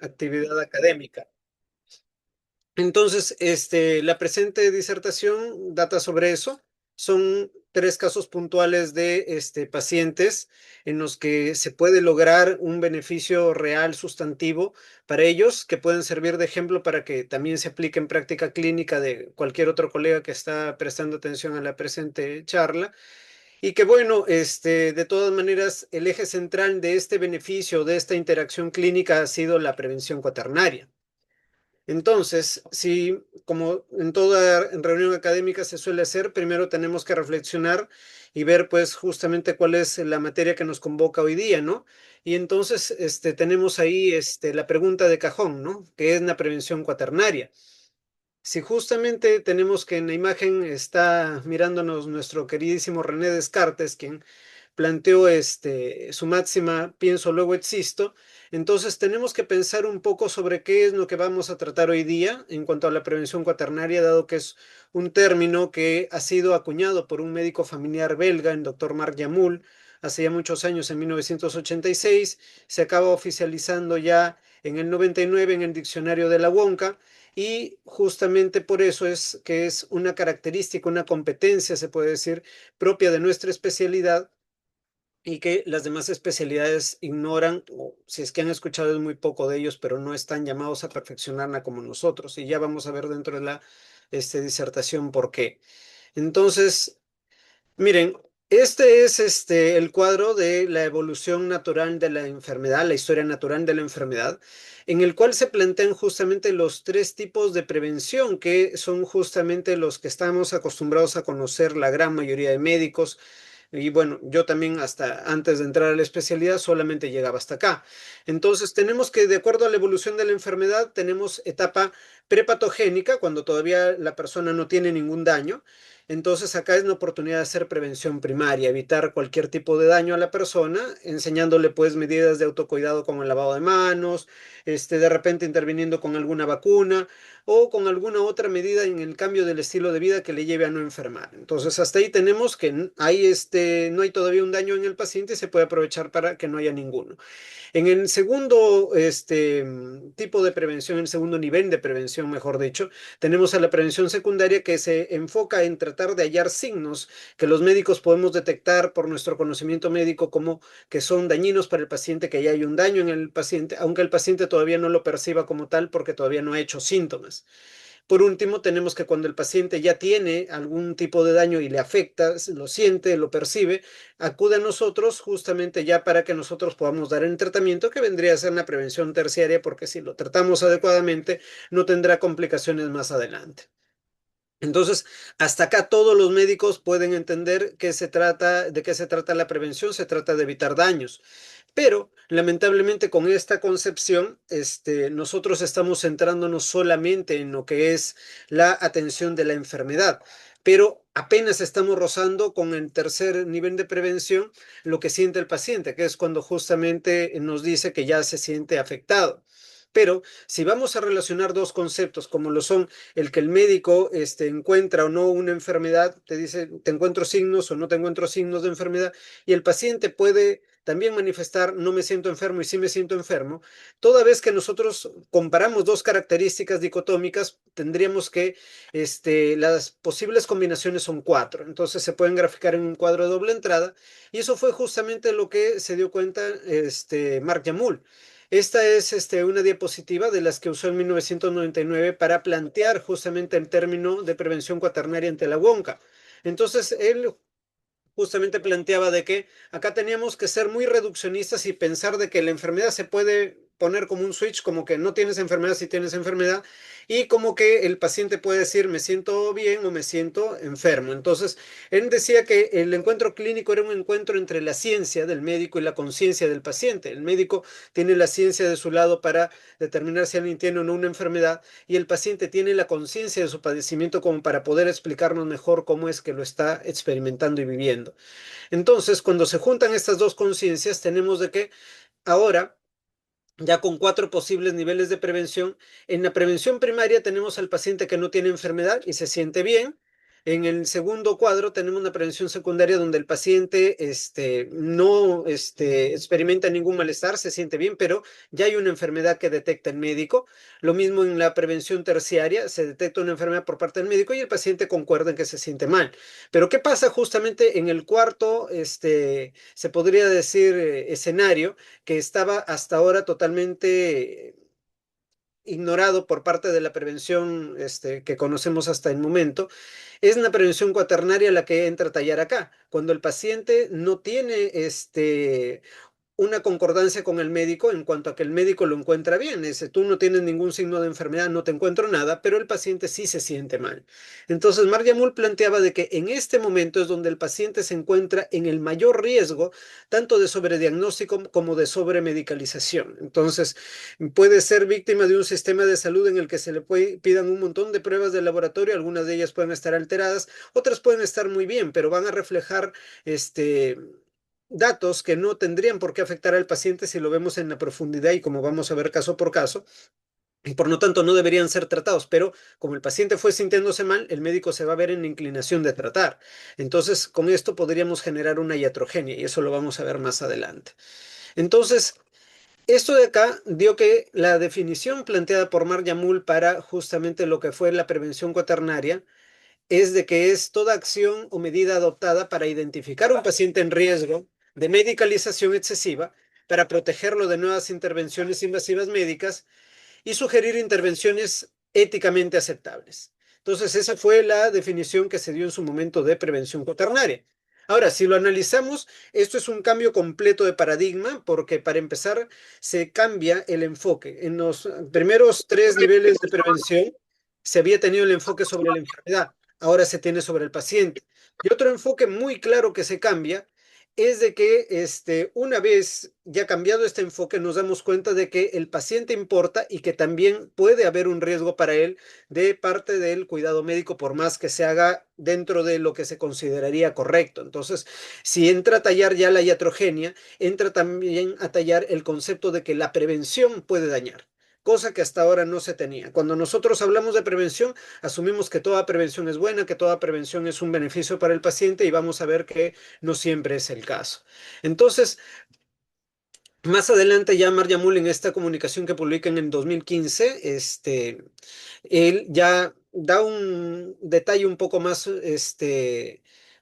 actividad académica. Entonces, la presente disertación data sobre eso. Son tres casos puntuales de pacientes en los que se puede lograr un beneficio real sustantivo para ellos, que pueden servir de ejemplo para que también se aplique en práctica clínica de cualquier otro colega que está prestando atención a la presente charla. Y que bueno, de todas maneras, el eje central de este beneficio, de esta interacción clínica, ha sido la prevención cuaternaria. Entonces, si como en toda reunión académica se suele hacer, primero tenemos que reflexionar y ver pues justamente cuál es la materia que nos convoca hoy día, ¿no? Y entonces tenemos ahí la pregunta de cajón, ¿no? ¿Qué es la prevención cuaternaria? Si justamente tenemos que en la imagen está mirándonos nuestro queridísimo René Descartes, quien planteó su máxima, pienso, luego existo. Entonces tenemos que pensar un poco sobre qué es lo que vamos a tratar hoy día en cuanto a la prevención cuaternaria, dado que es un término que ha sido acuñado por un médico familiar belga, el doctor Marc Yamul, hace ya muchos años, en 1986, se acaba oficializando ya en el 99 en el diccionario de la Wonka. Y justamente por eso es que es una característica, una competencia, se puede decir, propia de nuestra especialidad y que las demás especialidades ignoran, o si es que han escuchado es muy poco de ellos, pero no están llamados a perfeccionarla como nosotros. Y ya vamos a ver dentro de la disertación por qué. Entonces, miren, este es el cuadro de la evolución natural de la enfermedad, la historia natural de la enfermedad, en el cual se plantean justamente los tres tipos de prevención, que son justamente los que estamos acostumbrados a conocer la gran mayoría de médicos. Y bueno, yo también hasta antes de entrar a la especialidad solamente llegaba hasta acá. Entonces tenemos que, de acuerdo a la evolución de la enfermedad, tenemos etapa prepatogénica, cuando todavía la persona no tiene ningún daño. Entonces acá es una oportunidad de hacer prevención primaria, evitar cualquier tipo de daño a la persona, enseñándole pues medidas de autocuidado como el lavado de manos, de repente interviniendo con alguna vacuna o con alguna otra medida en el cambio del estilo de vida que le lleve a no enfermar. Entonces, hasta ahí tenemos que hay no hay todavía un daño en el paciente y se puede aprovechar para que no haya ninguno. En el segundo tipo de prevención, el segundo nivel de prevención, mejor dicho, tenemos a la prevención secundaria que se enfoca en tratar de hallar signos que los médicos podemos detectar por nuestro conocimiento médico como que son dañinos para el paciente, que ya hay un daño en el paciente, aunque el paciente todavía no lo perciba como tal porque todavía no ha hecho síntomas. Por último, tenemos que cuando el paciente ya tiene algún tipo de daño y le afecta, lo siente, lo percibe, acude a nosotros justamente ya para que nosotros podamos dar el tratamiento que vendría a ser una prevención terciaria, porque si lo tratamos adecuadamente, no tendrá complicaciones más adelante. Entonces, hasta acá todos los médicos pueden entender que se trata, de qué se trata la prevención, se trata de evitar daños. Pero lamentablemente con esta concepción, nosotros estamos centrándonos solamente en lo que es la atención de la enfermedad, pero apenas estamos rozando con el tercer nivel de prevención lo que siente el paciente, que es cuando justamente nos dice que ya se siente afectado. Pero si vamos a relacionar dos conceptos, como lo son el que el médico encuentra o no una enfermedad, te dice, te encuentro signos o no te encuentro signos de enfermedad, y el paciente puede también manifestar, no me siento enfermo y sí me siento enfermo, toda vez que nosotros comparamos dos características dicotómicas, tendríamos que las posibles combinaciones son cuatro, entonces se pueden graficar en un cuadro de doble entrada, y eso fue justamente lo que se dio cuenta Marc Yamul. Esta es una diapositiva de las que usó en 1999 para plantear justamente el término de prevención cuaternaria ante la Wonka. Entonces, él justamente planteaba de que acá teníamos que ser muy reduccionistas y pensar de que la enfermedad se puede poner como un switch, como que no tienes enfermedad si tienes enfermedad, y como que el paciente puede decir me siento bien o me siento enfermo. Entonces, él decía que el encuentro clínico era un encuentro entre la ciencia del médico y la conciencia del paciente. El médico tiene la ciencia de su lado para determinar si alguien tiene o no una enfermedad, y el paciente tiene la conciencia de su padecimiento como para poder explicarnos mejor cómo es que lo está experimentando y viviendo. Entonces, cuando se juntan estas dos conciencias, tenemos de que ahora, ya con cuatro posibles niveles de prevención, en la prevención primaria tenemos al paciente que no tiene enfermedad y se siente bien. En el segundo cuadro tenemos una prevención secundaria donde el paciente no experimenta ningún malestar, se siente bien, pero ya hay una enfermedad que detecta el médico. Lo mismo en la prevención terciaria, se detecta una enfermedad por parte del médico y el paciente concuerda en que se siente mal. Pero ¿qué pasa justamente en el cuarto, se podría decir, escenario que estaba hasta ahora totalmente ignorado por parte de la prevención que conocemos hasta el momento? Es una prevención cuaternaria la que entra a tallar acá. Cuando el paciente no tiene una concordancia con el médico en cuanto a que el médico lo encuentra bien. Tú no tienes ningún signo de enfermedad, no te encuentro nada, pero el paciente sí se siente mal. Entonces, Marjamul planteaba de que en este momento es donde el paciente se encuentra en el mayor riesgo, tanto de sobrediagnóstico como de sobremedicalización. Entonces, puede ser víctima de un sistema de salud en el que se le pidan un montón de pruebas de laboratorio, algunas de ellas pueden estar alteradas, otras pueden estar muy bien, pero van a reflejar datos que no tendrían por qué afectar al paciente si lo vemos en la profundidad y como vamos a ver caso por caso, y por lo tanto no deberían ser tratados, pero como el paciente fue sintiéndose mal, el médico se va a ver en la inclinación de tratar. Entonces, con esto podríamos generar una iatrogenia y eso lo vamos a ver más adelante. Entonces, esto de acá dio que la definición planteada por Marjamul para justamente lo que fue la prevención cuaternaria es de que es toda acción o medida adoptada para identificar un paciente en riesgo de medicalización excesiva, para protegerlo de nuevas intervenciones invasivas médicas y sugerir intervenciones éticamente aceptables. Entonces, esa fue la definición que se dio en su momento de prevención cuaternaria. Ahora, si lo analizamos, esto es un cambio completo de paradigma porque para empezar se cambia el enfoque. En los primeros tres niveles de prevención se había tenido el enfoque sobre la enfermedad, ahora se tiene sobre el paciente. Y otro enfoque muy claro que se cambia es de que una vez ya cambiado este enfoque, nos damos cuenta de que el paciente importa y que también puede haber un riesgo para él de parte del cuidado médico, por más que se haga dentro de lo que se consideraría correcto. Entonces, si entra a tallar ya la iatrogenia, entra también a tallar el concepto de que la prevención puede dañar, cosa que hasta ahora no se tenía. Cuando nosotros hablamos de prevención, asumimos que toda prevención es buena, que toda prevención es un beneficio para el paciente y vamos a ver que no siempre es el caso. Entonces, más adelante ya Marjamul en esta comunicación que publica en el 2015, él ya da un detalle un poco más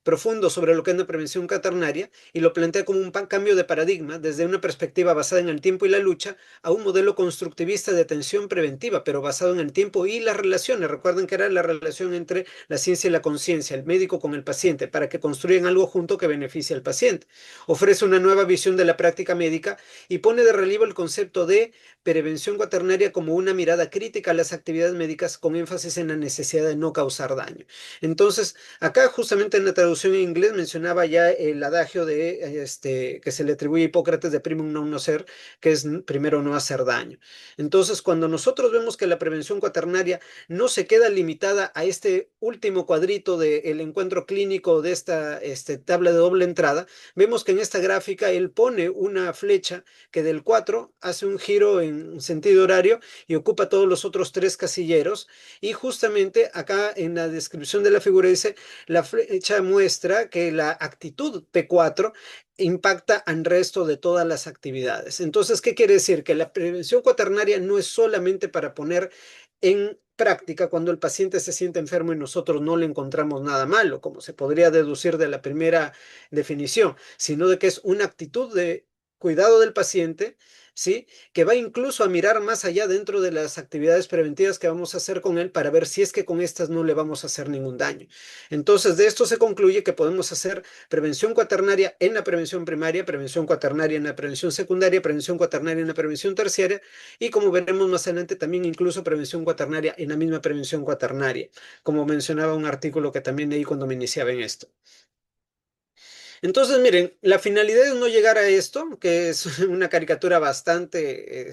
profundo sobre lo que es la prevención caternaria y lo plantea como un cambio de paradigma desde una perspectiva basada en el tiempo y la lucha a un modelo constructivista de atención preventiva, pero basado en el tiempo y las relaciones. Recuerden que era la relación entre la ciencia y la conciencia, el médico con el paciente, para que construyan algo junto que beneficie al paciente. Ofrece una nueva visión de la práctica médica y pone de relieve el concepto de prevención cuaternaria como una mirada crítica a las actividades médicas con énfasis en la necesidad de no causar daño. Entonces, acá justamente en la traducción en inglés mencionaba ya el adagio de que se le atribuye a Hipócrates de primum non nocere, que es primero no hacer daño. Entonces, cuando nosotros vemos que la prevención cuaternaria no se queda limitada a este último cuadrito del encuentro clínico de esta tabla de doble entrada, vemos que en esta gráfica él pone una flecha que del 4 hace un giro en sentido horario y ocupa todos los otros tres casilleros. Y justamente acá en la descripción de la figura dice, la flecha muestra que la actitud P4 impacta al resto de todas las actividades. Entonces, ¿qué quiere decir? Que la prevención cuaternaria no es solamente para poner en práctica cuando el paciente se siente enfermo y nosotros no le encontramos nada malo, como se podría deducir de la primera definición, sino de que es una actitud de cuidado del paciente, ¿sí? Que va incluso a mirar más allá dentro de las actividades preventivas que vamos a hacer con él para ver si es que con estas no le vamos a hacer ningún daño. Entonces, de esto se concluye que podemos hacer prevención cuaternaria en la prevención primaria, prevención cuaternaria en la prevención secundaria, prevención cuaternaria en la prevención terciaria y como veremos más adelante también incluso prevención cuaternaria en la misma prevención cuaternaria, como mencionaba un artículo que también leí cuando me iniciaba en esto. Entonces, miren, la finalidad es no llegar a esto, que es una caricatura bastante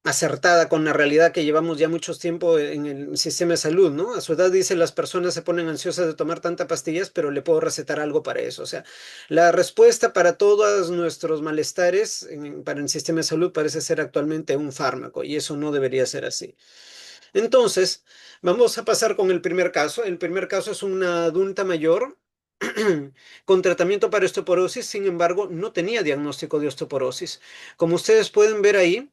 acertada con la realidad que llevamos ya mucho tiempo en el sistema de salud, ¿no? A su edad dice, las personas se ponen ansiosas de tomar tantas pastillas, pero le puedo recetar algo para eso. O sea, la respuesta para todos nuestros malestares para el sistema de salud parece ser actualmente un fármaco, y eso no debería ser así. Entonces, vamos a pasar con el primer caso. El primer caso es una adulta mayor con tratamiento para osteoporosis, sin embargo, no tenía diagnóstico de osteoporosis. Como ustedes pueden ver ahí,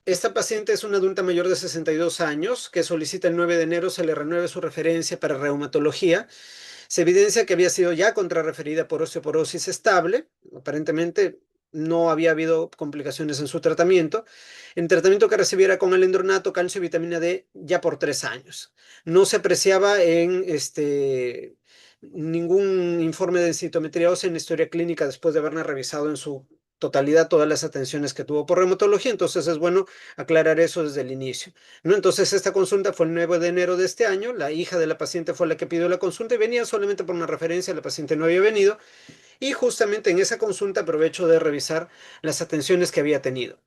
esta paciente es una adulta mayor de 62 años que solicita el 9 de enero se le renueve su referencia para reumatología. Se evidencia que había sido ya contrarreferida por osteoporosis estable. Aparentemente no había habido complicaciones en su tratamiento. El tratamiento que recibiera con alendronato, calcio y vitamina D ya por 3 años. No se apreciaba en ningún informe de densitometría ósea en la historia clínica después de haberla revisado en su totalidad todas las atenciones que tuvo por reumatología. Entonces es bueno aclarar eso desde el inicio, ¿no? Entonces esta consulta fue el 9 de enero de este año. La hija de la paciente fue la que pidió la consulta y venía solamente por una referencia. La paciente no había venido y justamente en esa consulta aprovecho de revisar las atenciones que había tenido.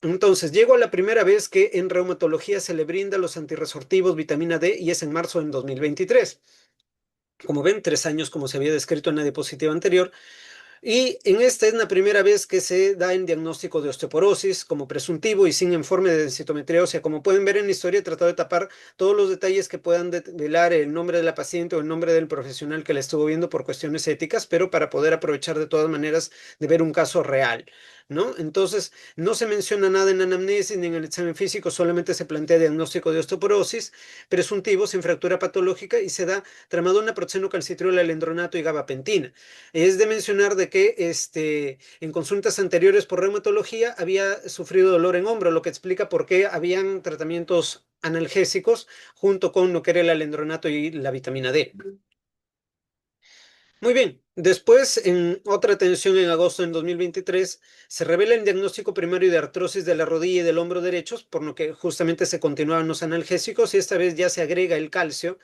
Entonces, llego a la primera vez que en reumatología se le brinda los antirresortivos vitamina D y es en marzo en 2023. Como ven, 3 años como se había descrito en la diapositiva anterior. Y en esta es la primera vez que se da el diagnóstico de osteoporosis como presuntivo y sin informe de densitometría ósea. Como pueden ver en la historia, he tratado de tapar todos los detalles que puedan develar el nombre de la paciente o el nombre del profesional que la estuvo viendo por cuestiones éticas, pero para poder aprovechar de todas maneras de ver un caso real, ¿no? Entonces, no se menciona nada en la anamnesis ni en el examen físico, solamente se plantea diagnóstico de osteoporosis presuntivo sin fractura patológica y se da tramadona, proxeno, calcitriol, alendronato y gabapentina. Es de mencionar de que en consultas anteriores por reumatología había sufrido dolor en hombro, lo que explica por qué habían tratamientos analgésicos junto con lo que era el alendronato y la vitamina D. Muy bien, después en otra atención en agosto del 2023 se revela el diagnóstico primario de artrosis de la rodilla y del hombro derechos, por lo que justamente se continuaban los analgésicos y esta vez ya se agrega el calcio,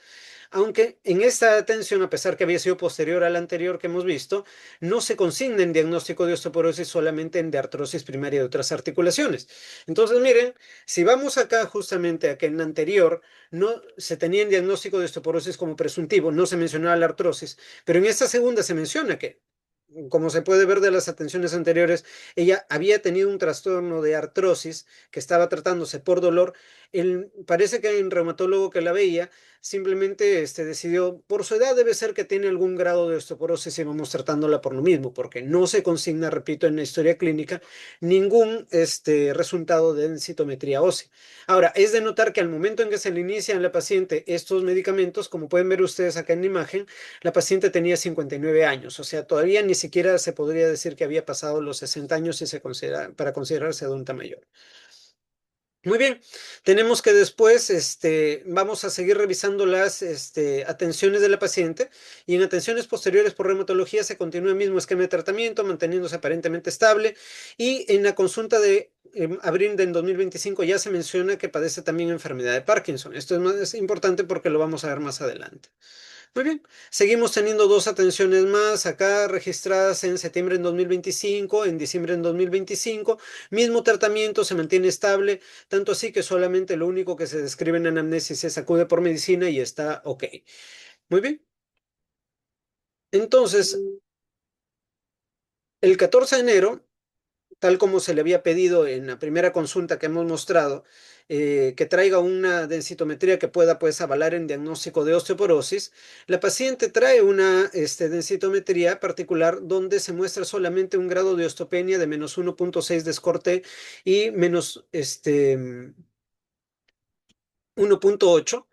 aunque en esta atención, a pesar que había sido posterior a la anterior que hemos visto, no se consigna en diagnóstico de osteoporosis, solamente en de artrosis primaria de otras articulaciones. Entonces, miren, si vamos acá justamente a que en la anterior no se tenía en diagnóstico de osteoporosis como presuntivo, no se mencionaba la artrosis, pero en esta segunda se menciona que como se puede ver de las atenciones anteriores, ella había tenido un trastorno de artrosis que estaba tratándose por dolor. Parece que el reumatólogo que la veía simplemente decidió, por su edad debe ser que tiene algún grado de osteoporosis y vamos tratándola por lo mismo, porque no se consigna, repito, en la historia clínica ningún resultado de densitometría ósea. Ahora, es de notar que al momento en que se le inician a la paciente estos medicamentos, como pueden ver ustedes acá en la imagen, la paciente tenía 59 años, o sea, todavía ni siquiera se podría decir que había pasado los 60 años y para considerarse adulta mayor. Muy bien, tenemos que después, vamos a seguir revisando las atenciones de la paciente y en atenciones posteriores por reumatología se continúa el mismo esquema de tratamiento, manteniéndose aparentemente estable y en la consulta de abril del 2025 ya se menciona que padece también enfermedad de Parkinson. Esto es importante porque lo vamos a ver más adelante. Muy bien, seguimos teniendo dos atenciones más acá registradas en septiembre en 2025, en diciembre en 2025. Mismo tratamiento, se mantiene estable, tanto así que solamente lo único que se describe en anamnesis es acude por medicina y está ok. Muy bien, entonces, el 14 de enero tal como se le había pedido en la primera consulta que hemos mostrado, que traiga una densitometría que pueda pues avalar en diagnóstico de osteoporosis, la paciente trae una densitometría particular donde se muestra solamente un grado de osteopenia de -1.6 de Scott y menos 1.8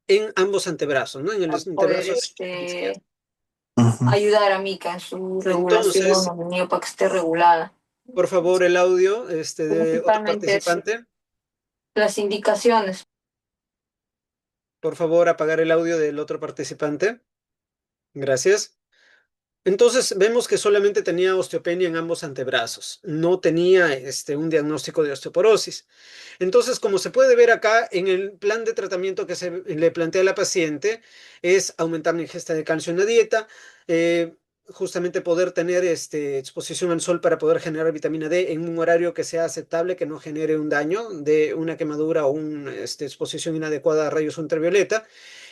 en ambos antebrazos, ¿no? En el Poder antebrazo izquierdo. Ujú. ayudar a Mika en su regulación Entonces, homonía para que esté regulada. por favor, el audio de otro Principalmente eso, participante. las indicaciones. Por favor, apagar el audio del otro participante. Gracias. Entonces vemos que solamente tenía osteopenia en ambos antebrazos, no tenía un diagnóstico de osteoporosis. Entonces, como se puede ver acá en el plan de tratamiento que se le plantea a la paciente, es aumentar la ingesta de calcio en la dieta, justamente poder tener exposición al sol para poder generar vitamina D en un horario que sea aceptable, que no genere un daño de una quemadura o una exposición inadecuada a rayos ultravioleta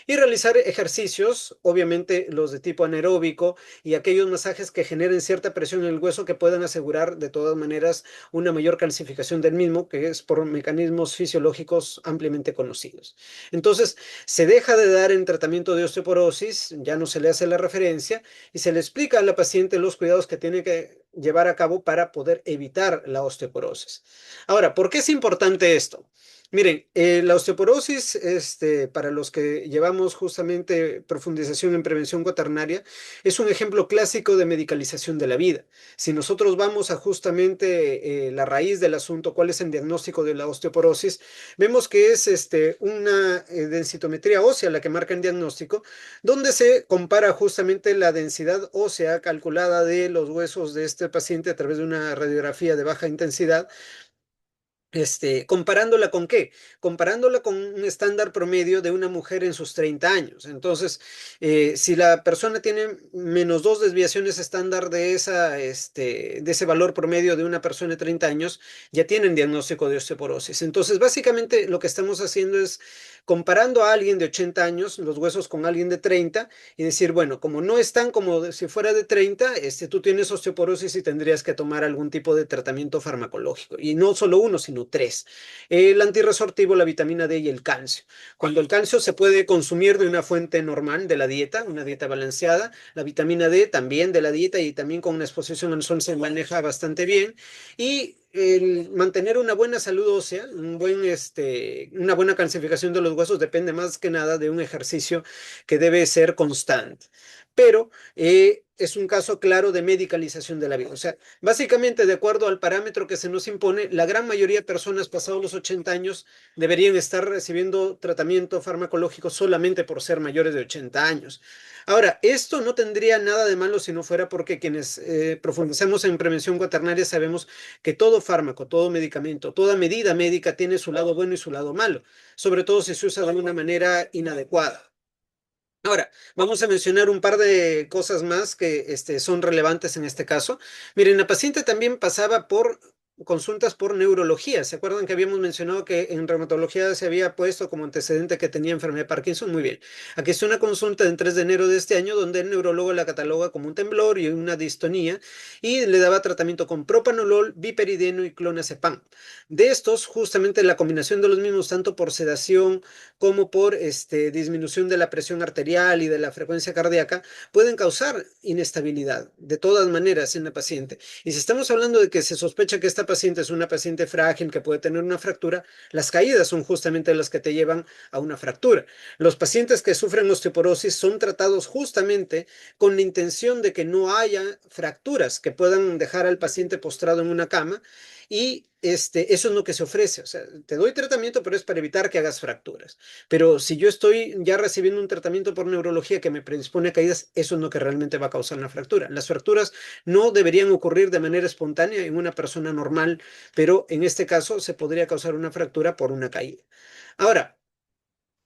y realizar ejercicios, obviamente los de tipo anaeróbico y aquellos masajes que generen cierta presión en el hueso que puedan asegurar de todas maneras una mayor calcificación del mismo, que es por mecanismos fisiológicos ampliamente conocidos. Entonces, se deja de dar en tratamiento de osteoporosis, ya no se le hace la referencia y se le explica a la paciente los cuidados que tiene que llevar a cabo para poder evitar la osteoporosis. Ahora, ¿por qué es importante esto? Miren, la osteoporosis, para los que llevamos justamente profundización en prevención cuaternaria, es un ejemplo clásico de medicalización de la vida. Si nosotros vamos a justamente la raíz del asunto, cuál es el diagnóstico de la osteoporosis, vemos que es una densitometría ósea la que marca el diagnóstico, donde se compara justamente la densidad ósea calculada de los huesos de este paciente a través de una radiografía de baja intensidad. ¿Comparándola con qué? Comparándola con un estándar promedio de una mujer en sus 30 años. Entonces, si la persona tiene menos dos desviaciones estándar de de ese valor promedio de una persona de 30 años, ya tienen diagnóstico de osteoporosis. Entonces, básicamente lo que estamos haciendo es comparando a alguien de 80 años, los huesos con alguien de 30, y decir, bueno, como no están como si fuera de 30, tú tienes osteoporosis y tendrías que tomar algún tipo de tratamiento farmacológico. Y no solo uno, sino tres. El antirresortivo, la vitamina D y el calcio. Cuando el calcio se puede consumir de una fuente normal de la dieta, una dieta balanceada, la vitamina D también de la dieta y también con una exposición al sol se maneja bastante bien. Y el mantener una buena salud ósea, una buena calcificación de los huesos depende más que nada de un ejercicio que debe ser constante. Pero es un caso claro de medicalización de la vida. O sea, básicamente, de acuerdo al parámetro que se nos impone, la gran mayoría de personas pasados los 80 años deberían estar recibiendo tratamiento farmacológico solamente por ser mayores de 80 años. Ahora, esto no tendría nada de malo si no fuera porque quienes profundizamos en prevención cuaternaria sabemos que todo fármaco, todo medicamento, toda medida médica tiene su lado bueno y su lado malo, sobre todo si se usa de una manera inadecuada. Ahora, vamos a mencionar un par de cosas más que son relevantes en este caso. Miren, la paciente también pasaba por consultas por neurología. ¿Se acuerdan que habíamos mencionado que en reumatología se había puesto como antecedente que tenía enfermedad de Parkinson? Muy bien. Aquí está una consulta del 3 de enero de este año donde el neurólogo la cataloga como un temblor y una distonía y le daba tratamiento con propanolol, biperideno y clonazepam. De estos, justamente la combinación de los mismos, tanto por sedación como por disminución de la presión arterial y de la frecuencia cardíaca, pueden causar inestabilidad de todas maneras en la paciente. Y si estamos hablando de que se sospecha que esta paciente es una paciente frágil, que puede tener una fractura, las caídas son justamente las que te llevan a una fractura. Los pacientes que sufren osteoporosis son tratados justamente con la intención de que no haya fracturas que puedan dejar al paciente postrado en una cama y eso es lo que se ofrece. O sea, te doy tratamiento, pero es para evitar que hagas fracturas. Pero si yo estoy ya recibiendo un tratamiento por neurología que me predispone a caídas, eso es lo que realmente va a causar una fractura. Las fracturas no deberían ocurrir de manera espontánea en una persona normal, pero en este caso se podría causar una fractura por una caída. Ahora,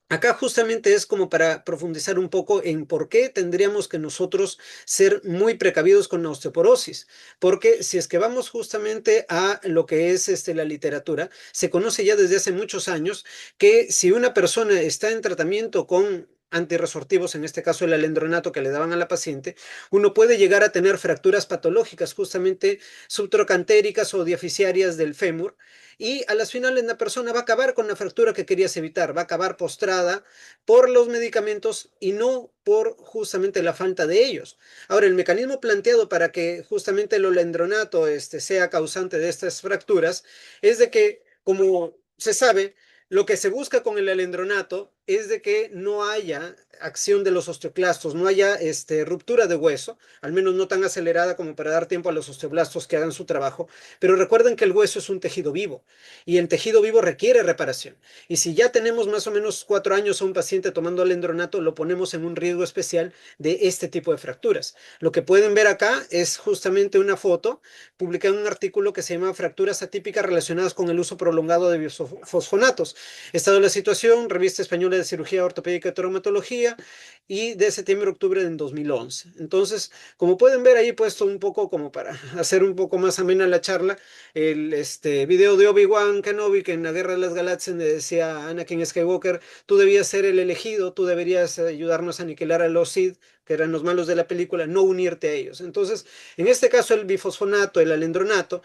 acá justamente es como para profundizar un poco en por qué tendríamos que nosotros ser muy precavidos con la osteoporosis. Porque si es que vamos justamente a lo que es la literatura, se conoce ya desde hace muchos años que si una persona está en tratamiento con antirresortivos, en este caso el alendronato que le daban a la paciente, uno puede llegar a tener fracturas patológicas, justamente subtrocantéricas o diaficiarias del fémur, y a las finales la persona va a acabar con la fractura que querías evitar, va a acabar postrada por los medicamentos y no por justamente la falta de ellos. Ahora, el mecanismo planteado para que justamente el olendronato sea causante de estas fracturas es de que, como se sabe, lo que se busca con el alendronato es de que no haya acción de los osteoclastos, no haya ruptura de hueso, al menos no tan acelerada como para dar tiempo a los osteoblastos que hagan su trabajo, pero recuerden que el hueso es un tejido vivo y el tejido vivo requiere reparación. Y si ya tenemos más o menos 4 años a un paciente tomando alendronato, lo ponemos en un riesgo especial de este tipo de fracturas. Lo que pueden ver acá es justamente una foto publicada en un artículo que se llama Fracturas atípicas relacionadas con el uso prolongado de biofosfonatos. Estado de la situación, Revista Española de Cirugía Ortopédica y Traumatología, enfermería y de septiembre a octubre del 2011. Entonces, como pueden ver ahí he puesto un poco como para hacer un poco más amena la charla, el video de Obi-Wan Kenobi que en la Guerra de las Galaxias le decía a Anakin Skywalker, tú debías ser el elegido, tú deberías ayudarnos a aniquilar a los Sith, que eran los malos de la película, no unirte a ellos. Entonces, en este caso el bifosfonato, el alendronato,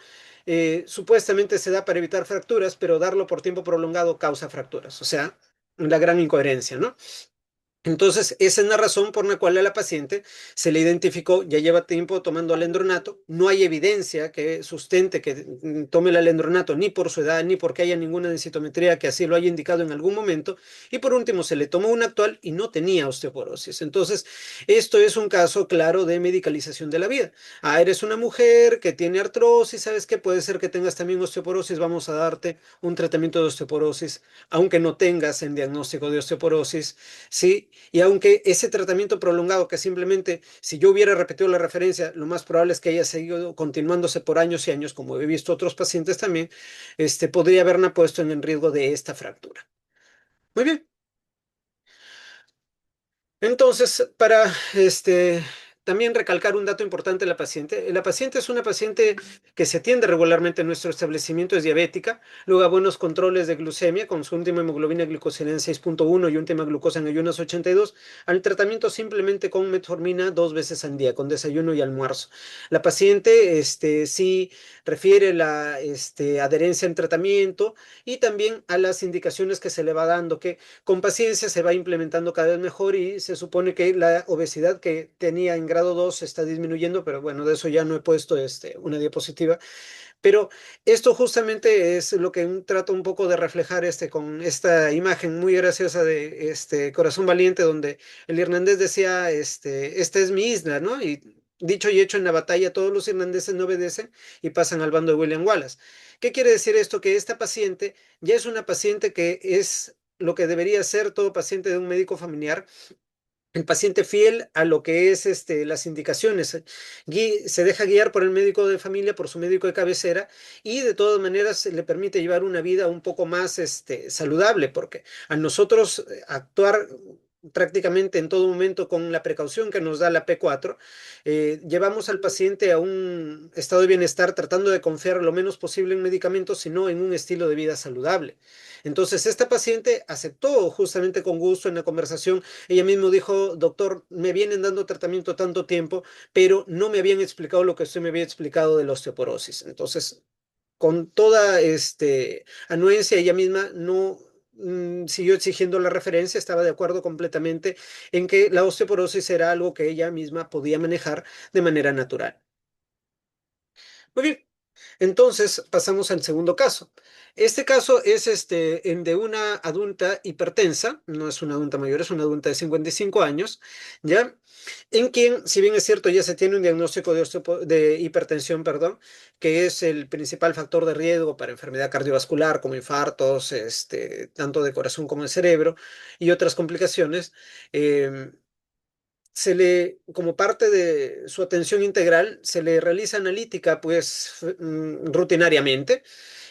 supuestamente se da para evitar fracturas, pero darlo por tiempo prolongado causa fracturas, o sea, la gran incoherencia, ¿no? Entonces, esa es la razón por la cual a la paciente se le identificó, ya lleva tiempo tomando alendronato, no hay evidencia que sustente que tome el alendronato ni por su edad, ni porque haya ninguna densitometría que así lo haya indicado en algún momento, y por último se le tomó un actual y no tenía osteoporosis. Entonces, esto es un caso claro de medicalización de la vida. Ah, eres una mujer que tiene artrosis, ¿sabes qué? Puede ser que tengas también osteoporosis, vamos a darte un tratamiento de osteoporosis, aunque no tengas el diagnóstico de osteoporosis. ¿Sí? Y aunque ese tratamiento prolongado, que simplemente si yo hubiera repetido la referencia, lo más probable es que haya seguido continuándose por años y años, como he visto otros pacientes también, podría haberme puesto en riesgo de esta fractura. Muy bien. Entonces, para también recalcar un dato importante de la paciente es una paciente que se atiende regularmente en nuestro establecimiento, es diabética, luego a buenos controles de glucemia, con su última hemoglobina glicosilada en 6,1 y última glucosa en ayunas 82, al tratamiento simplemente con metformina 2 veces al día, con desayuno y almuerzo. La paciente sí refiere la adherencia en tratamiento y también a las indicaciones que se le va dando, que con paciencia se va implementando cada vez mejor y se supone que la obesidad que tenía en grado 2 está disminuyendo, pero bueno, de eso ya no he puesto una diapositiva. Pero esto justamente es lo que trato un poco de reflejar con esta imagen muy graciosa de Corazón Valiente, donde el irlandés decía, esta es mi isla, ¿no? Y dicho y hecho en la batalla, todos los irlandeses no obedecen y pasan al bando de William Wallace. ¿Qué quiere decir esto? Que esta paciente ya es una paciente que es lo que debería ser todo paciente de un médico familiar, el paciente fiel a lo que es las indicaciones, se deja guiar por el médico de familia, por su médico de cabecera, y de todas maneras le permite llevar una vida un poco más saludable, porque a nosotros actuar prácticamente en todo momento con la precaución que nos da la P4, llevamos al paciente a un estado de bienestar tratando de confiar lo menos posible en medicamentos, sino en un estilo de vida saludable. Entonces, esta paciente aceptó justamente con gusto en la conversación. Ella misma dijo, doctor, me vienen dando tratamiento tanto tiempo, pero no me habían explicado lo que usted me había explicado de la osteoporosis. Entonces, con toda anuencia, ella misma no siguió exigiendo la referencia, estaba de acuerdo completamente en que la osteoporosis era algo que ella misma podía manejar de manera natural. Muy bien. Entonces, pasamos al segundo caso. Este caso es el de una adulta hipertensa, no es una adulta mayor, es una adulta de 55 años, ¿ya? En quien, si bien es cierto, ya se tiene un diagnóstico de hipertensión, perdón, que es el principal factor de riesgo para enfermedad cardiovascular, como infartos, tanto de corazón como de cerebro, y otras complicaciones. em, como parte de su atención integral, se le realiza analítica, pues, rutinariamente.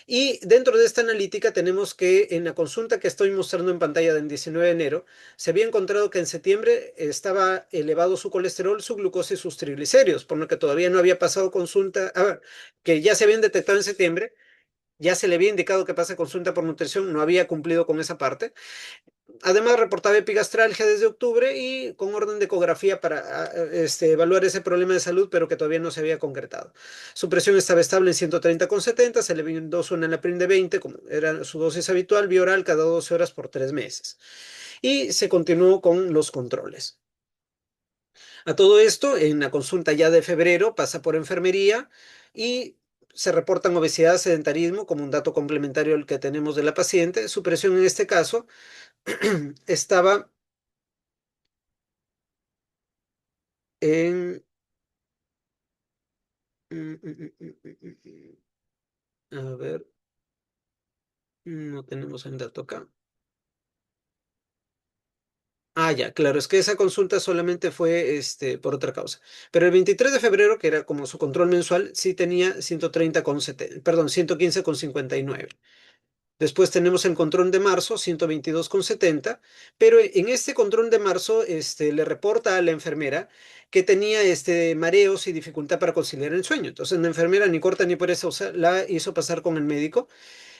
Y dentro de esta analítica tenemos que en la consulta que estoy mostrando en pantalla del 19 de enero, se había encontrado que en septiembre estaba elevado su colesterol, su glucosa y sus triglicéridos, por lo que todavía no había pasado consulta, que ya se habían detectado en septiembre, ya se le había indicado que pase consulta por nutrición, no había cumplido con esa parte. Además, reportaba epigastralgia desde octubre y con orden de ecografía para evaluar ese problema de salud, pero que todavía no se había concretado. Su presión estaba estable en 130,70, se le brindó su enalapril de 20, como era su dosis habitual, vía oral cada 12 horas por 3 meses. Y se continuó con los controles. A todo esto, en la consulta ya de febrero, pasa por enfermería y se reportan obesidad, sedentarismo como un dato complementario al que tenemos de la paciente. Su presión en este caso estaba en... A ver, no tenemos el dato acá. Ah, ya, claro, es que esa consulta solamente fue por otra causa. Pero el 23 de febrero, que era como su control mensual, sí tenía 130,70, perdón, 115,59. Después tenemos el control de marzo, 122,70, pero en este control de marzo le reporta a la enfermera que tenía mareos y dificultad para conciliar el sueño. Entonces la enfermera ni corta ni por eso la hizo pasar con el médico,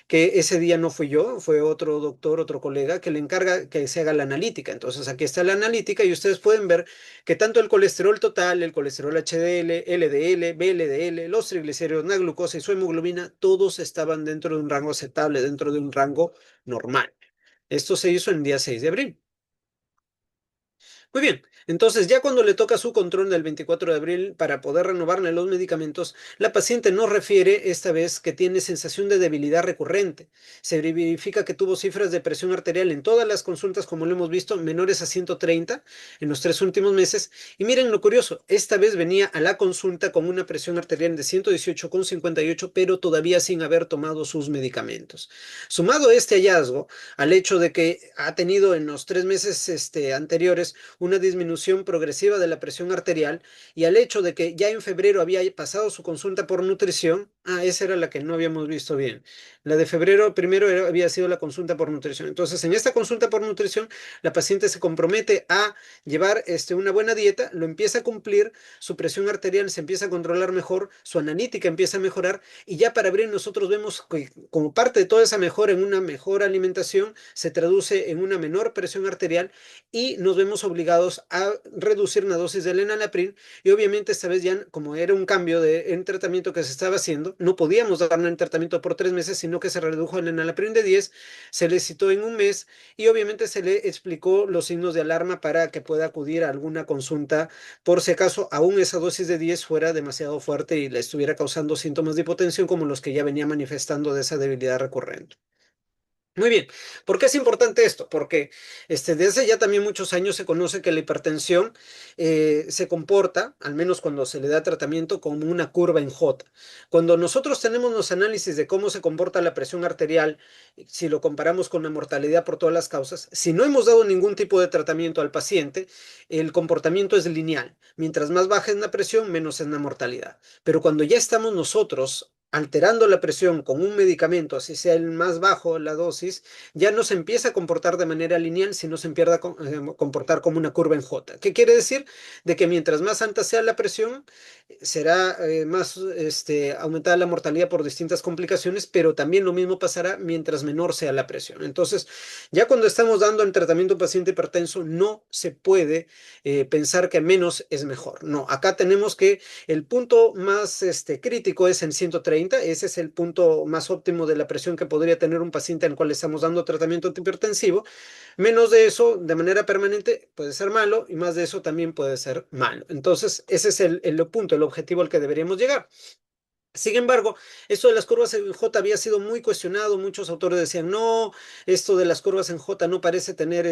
que ese día no fui yo, fue otro doctor, otro colega, que le encarga que se haga la analítica. Entonces aquí está la analítica y ustedes pueden ver que tanto el colesterol total, el colesterol HDL, LDL, VLDL, los triglicéridos, la glucosa y su hemoglobina, todos estaban dentro de un rango aceptable, dentro de un rango normal. Esto se hizo el día 6 de abril. Muy bien, entonces ya cuando le toca su control del 24 de abril para poder renovarle los medicamentos, la paciente nos refiere esta vez que tiene sensación de debilidad recurrente. Se verifica que tuvo cifras de presión arterial en todas las consultas, como lo hemos visto, menores a 130 en los 3 últimos meses. Y miren lo curioso, esta vez venía a la consulta con una presión arterial de 118,58, pero todavía sin haber tomado sus medicamentos. Sumado este hallazgo al hecho de que ha tenido en los 3 meses anteriores una disminución progresiva de la presión arterial y al hecho de que ya en febrero había pasado su consulta por nutrición, esa era la que no habíamos visto bien. La de febrero primero había sido la consulta por nutrición. Entonces, en esta consulta por nutrición, la paciente se compromete a llevar una buena dieta, lo empieza a cumplir, su presión arterial se empieza a controlar mejor, su analítica empieza a mejorar y ya para abril nosotros vemos que como parte de toda esa mejora en una mejor alimentación, se traduce en una menor presión arterial y nos vemos obligados a reducir una dosis del enalapril y obviamente esta vez ya como era un cambio en tratamiento que se estaba haciendo, no podíamos darle el tratamiento por 3 meses, sino que se redujo el enalapril de 10, se le citó en un mes y obviamente se le explicó los signos de alarma para que pueda acudir a alguna consulta por si acaso aún esa dosis de 10 fuera demasiado fuerte y le estuviera causando síntomas de hipotensión como los que ya venía manifestando de esa debilidad recurrente. Muy bien, ¿por qué es importante esto? Porque desde ya también muchos años se conoce que la hipertensión se comporta, al menos cuando se le da tratamiento, como una curva en J. Cuando nosotros tenemos los análisis de cómo se comporta la presión arterial, si lo comparamos con la mortalidad por todas las causas, si no hemos dado ningún tipo de tratamiento al paciente, el comportamiento es lineal. Mientras más baja es la presión, menos es la mortalidad. Pero cuando ya estamos nosotros alterando la presión con un medicamento, así sea el más bajo la dosis, ya no se empieza a comportar de manera lineal, sino se empieza a comportar como una curva en J. ¿Qué quiere decir? De que mientras más alta sea la presión, será más aumentada la mortalidad por distintas complicaciones, pero también lo mismo pasará mientras menor sea la presión. Entonces, ya cuando estamos dando el tratamiento a un paciente hipertenso, no se puede pensar que menos es mejor. No, acá tenemos que el punto más crítico es en 130, ese es el punto más óptimo de la presión que podría tener un paciente al cual le estamos dando tratamiento antihipertensivo. Menos de eso, de manera permanente, puede ser malo y más de eso también puede ser malo. Entonces, ese es el punto, el objetivo al que deberíamos llegar. Sin embargo, esto de las curvas en J había sido muy cuestionado. Muchos autores decían, no, esto de las curvas en J no parece tener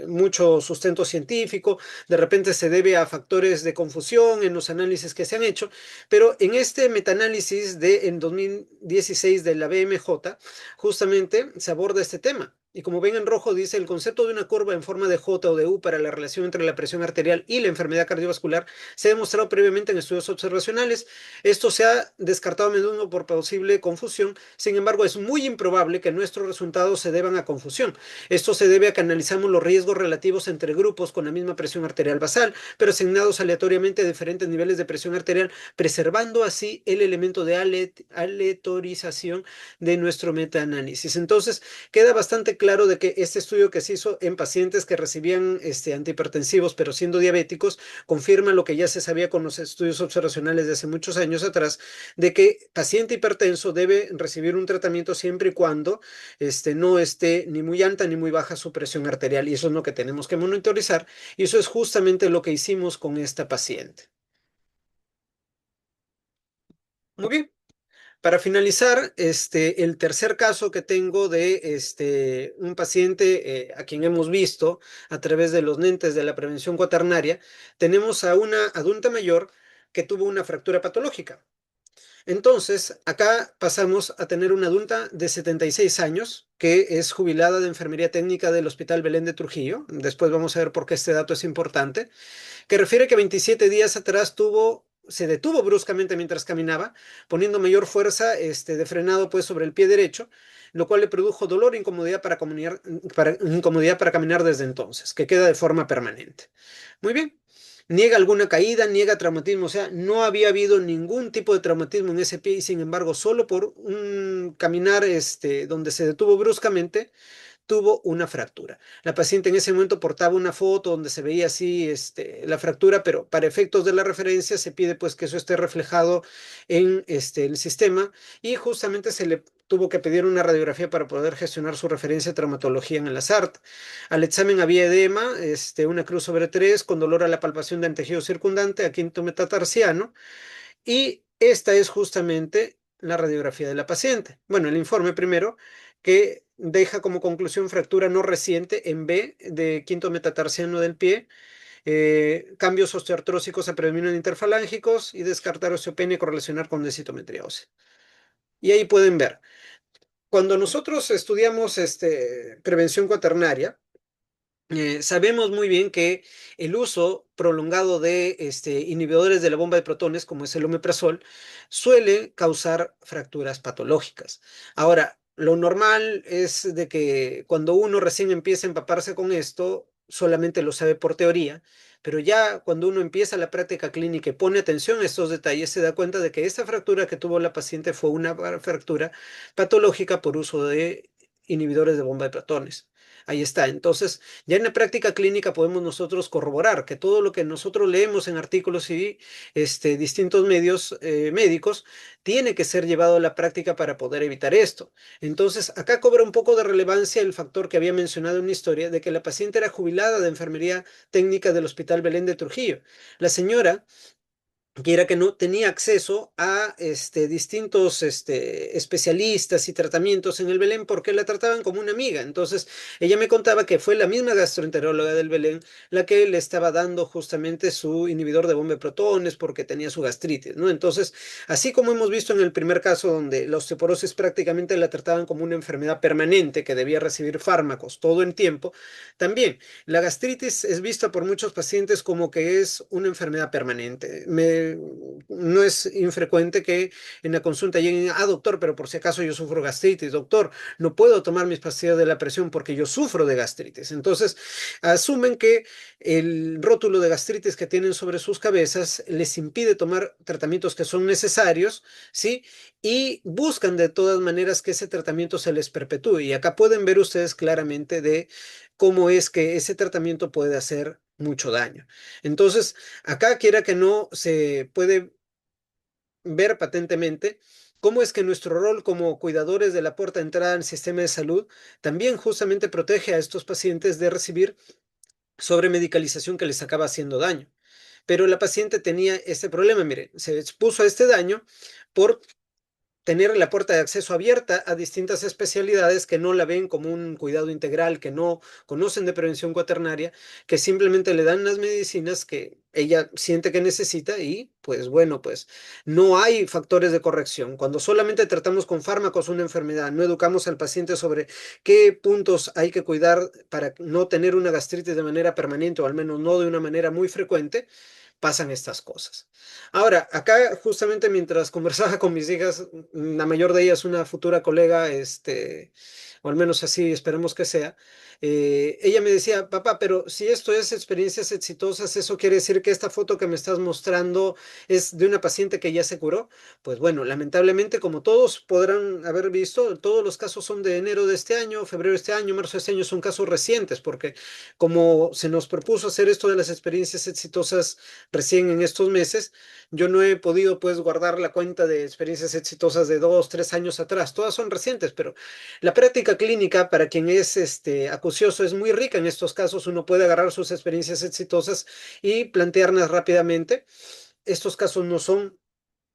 mucho sustento científico. De repente se debe a factores de confusión en los análisis que se han hecho. Pero en este metaanálisis en 2016 de la BMJ, justamente se aborda este tema. Y como ven en rojo, dice el concepto de una curva en forma de J o de U para la relación entre la presión arterial y la enfermedad cardiovascular se ha demostrado previamente en estudios observacionales. Esto se ha descartado a menudo por posible confusión, sin embargo es muy improbable que nuestros resultados se deban a confusión. Esto se debe a que analizamos los riesgos relativos entre grupos con la misma presión arterial basal, pero asignados aleatoriamente a diferentes niveles de presión arterial, preservando así el elemento de aleatorización de nuestro metaanálisis. Entonces, queda bastante claro de que este estudio que se hizo en pacientes que recibían antihipertensivos, pero siendo diabéticos, confirma lo que ya se sabía con los estudios observacionales de hace muchos años atrás, de que paciente hipertenso debe recibir un tratamiento siempre y cuando no esté ni muy alta ni muy baja su presión arterial. Y eso es lo que tenemos que monitorizar. Y eso es justamente lo que hicimos con esta paciente. Muy bien. Para finalizar, el tercer caso que tengo de un paciente a quien hemos visto a través de los lentes de la prevención cuaternaria, tenemos a una adulta mayor que tuvo una fractura patológica. Entonces, acá pasamos a tener una adulta de 76 años que es jubilada de enfermería técnica del Hospital Belén de Trujillo. Después vamos a ver por qué este dato es importante, que refiere que 27 días atrás tuvo se detuvo bruscamente mientras caminaba, poniendo mayor fuerza de frenado pues, sobre el pie derecho, lo cual le produjo dolor e incomodidad incomodidad para caminar desde entonces, que queda de forma permanente. Muy bien. Niega alguna caída, niega traumatismo, o sea, no había habido ningún tipo de traumatismo en ese pie y sin embargo, solo por un caminar donde se detuvo bruscamente, tuvo una fractura. La paciente en ese momento portaba una foto donde se veía así la fractura, pero para efectos de la referencia se pide pues que eso esté reflejado en el sistema y justamente se le tuvo que pedir una radiografía para poder gestionar su referencia de traumatología en el SART. Al examen había edema, una cruz sobre tres con dolor a la palpación del tejido circundante, a quinto metatarsiano, y esta es justamente la radiografía de la paciente. Bueno, el informe primero que deja como conclusión fractura no reciente en B de quinto metatarsiano del pie, cambios osteoartrósicos a predominio interfalángicos y descartar osteopenia y correlacionar con densitometría ósea. Y ahí pueden ver, cuando nosotros estudiamos prevención cuaternaria, sabemos muy bien que el uso prolongado de inhibidores de la bomba de protones, como es el omeprazol, suele causar fracturas patológicas. Ahora, lo normal es de que cuando uno recién empieza a empaparse con esto, solamente lo sabe por teoría, pero ya cuando uno empieza la práctica clínica y pone atención a estos detalles, se da cuenta de que esta fractura que tuvo la paciente fue una fractura patológica por uso de inhibidores de bomba de protones. Ahí está. Entonces, ya en la práctica clínica podemos nosotros corroborar que todo lo que nosotros leemos en artículos y distintos medios médicos tiene que ser llevado a la práctica para poder evitar esto. Entonces, acá cobra un poco de relevancia el factor que había mencionado en una historia de que la paciente era jubilada de enfermería técnica del Hospital Belén de Trujillo. La señora que era que no tenía acceso a distintos especialistas y tratamientos en el Belén porque la trataban como una amiga. Entonces, ella me contaba que fue la misma gastroenteróloga del Belén la que le estaba dando justamente su inhibidor de bomba de protones porque tenía su gastritis, ¿no? Entonces, así como hemos visto en el primer caso donde la osteoporosis prácticamente la trataban como una enfermedad permanente que debía recibir fármacos todo el tiempo, también la gastritis es vista por muchos pacientes como que es una enfermedad permanente. No es infrecuente que en la consulta lleguen, doctor, pero por si acaso yo sufro gastritis, doctor, no puedo tomar mis pastillas de la presión porque yo sufro de gastritis. Entonces, asumen que el rótulo de gastritis que tienen sobre sus cabezas les impide tomar tratamientos que son necesarios, ¿sí? Y buscan de todas maneras que ese tratamiento se les perpetúe. Y acá pueden ver ustedes claramente de cómo es que ese tratamiento puede hacer mucho daño. Entonces, acá quiera que no, se puede ver patentemente cómo es que nuestro rol como cuidadores de la puerta de entrada al sistema de salud también justamente protege a estos pacientes de recibir sobremedicalización que les acaba haciendo daño. Pero la paciente tenía ese problema, mire, se expuso a este daño por tener la puerta de acceso abierta a distintas especialidades que no la ven como un cuidado integral, que no conocen de prevención cuaternaria, que simplemente le dan las medicinas que ella siente que necesita y pues bueno, pues no hay factores de corrección. Cuando solamente tratamos con fármacos una enfermedad, no educamos al paciente sobre qué puntos hay que cuidar para no tener una gastritis de manera permanente o al menos no de una manera muy frecuente, pasan estas cosas. Ahora, acá justamente mientras conversaba con mis hijas, la mayor de ellas una futura colega, o al menos así esperemos que sea, ella me decía, papá, pero si esto es experiencias exitosas, ¿eso quiere decir que esta foto que me estás mostrando es de una paciente que ya se curó? Pues bueno, lamentablemente, como todos podrán haber visto, todos los casos son de enero de este año, febrero de este año, marzo de este año, son casos recientes, porque como se nos propuso hacer esto de las experiencias exitosas recién en estos meses, yo no he podido pues guardar la cuenta de experiencias exitosas de 2, 3 años atrás. Todas son recientes, pero la práctica clínica para quien es acucioso es muy rica en estos casos. Uno puede agarrar sus experiencias exitosas y plantearlas rápidamente. Estos casos no son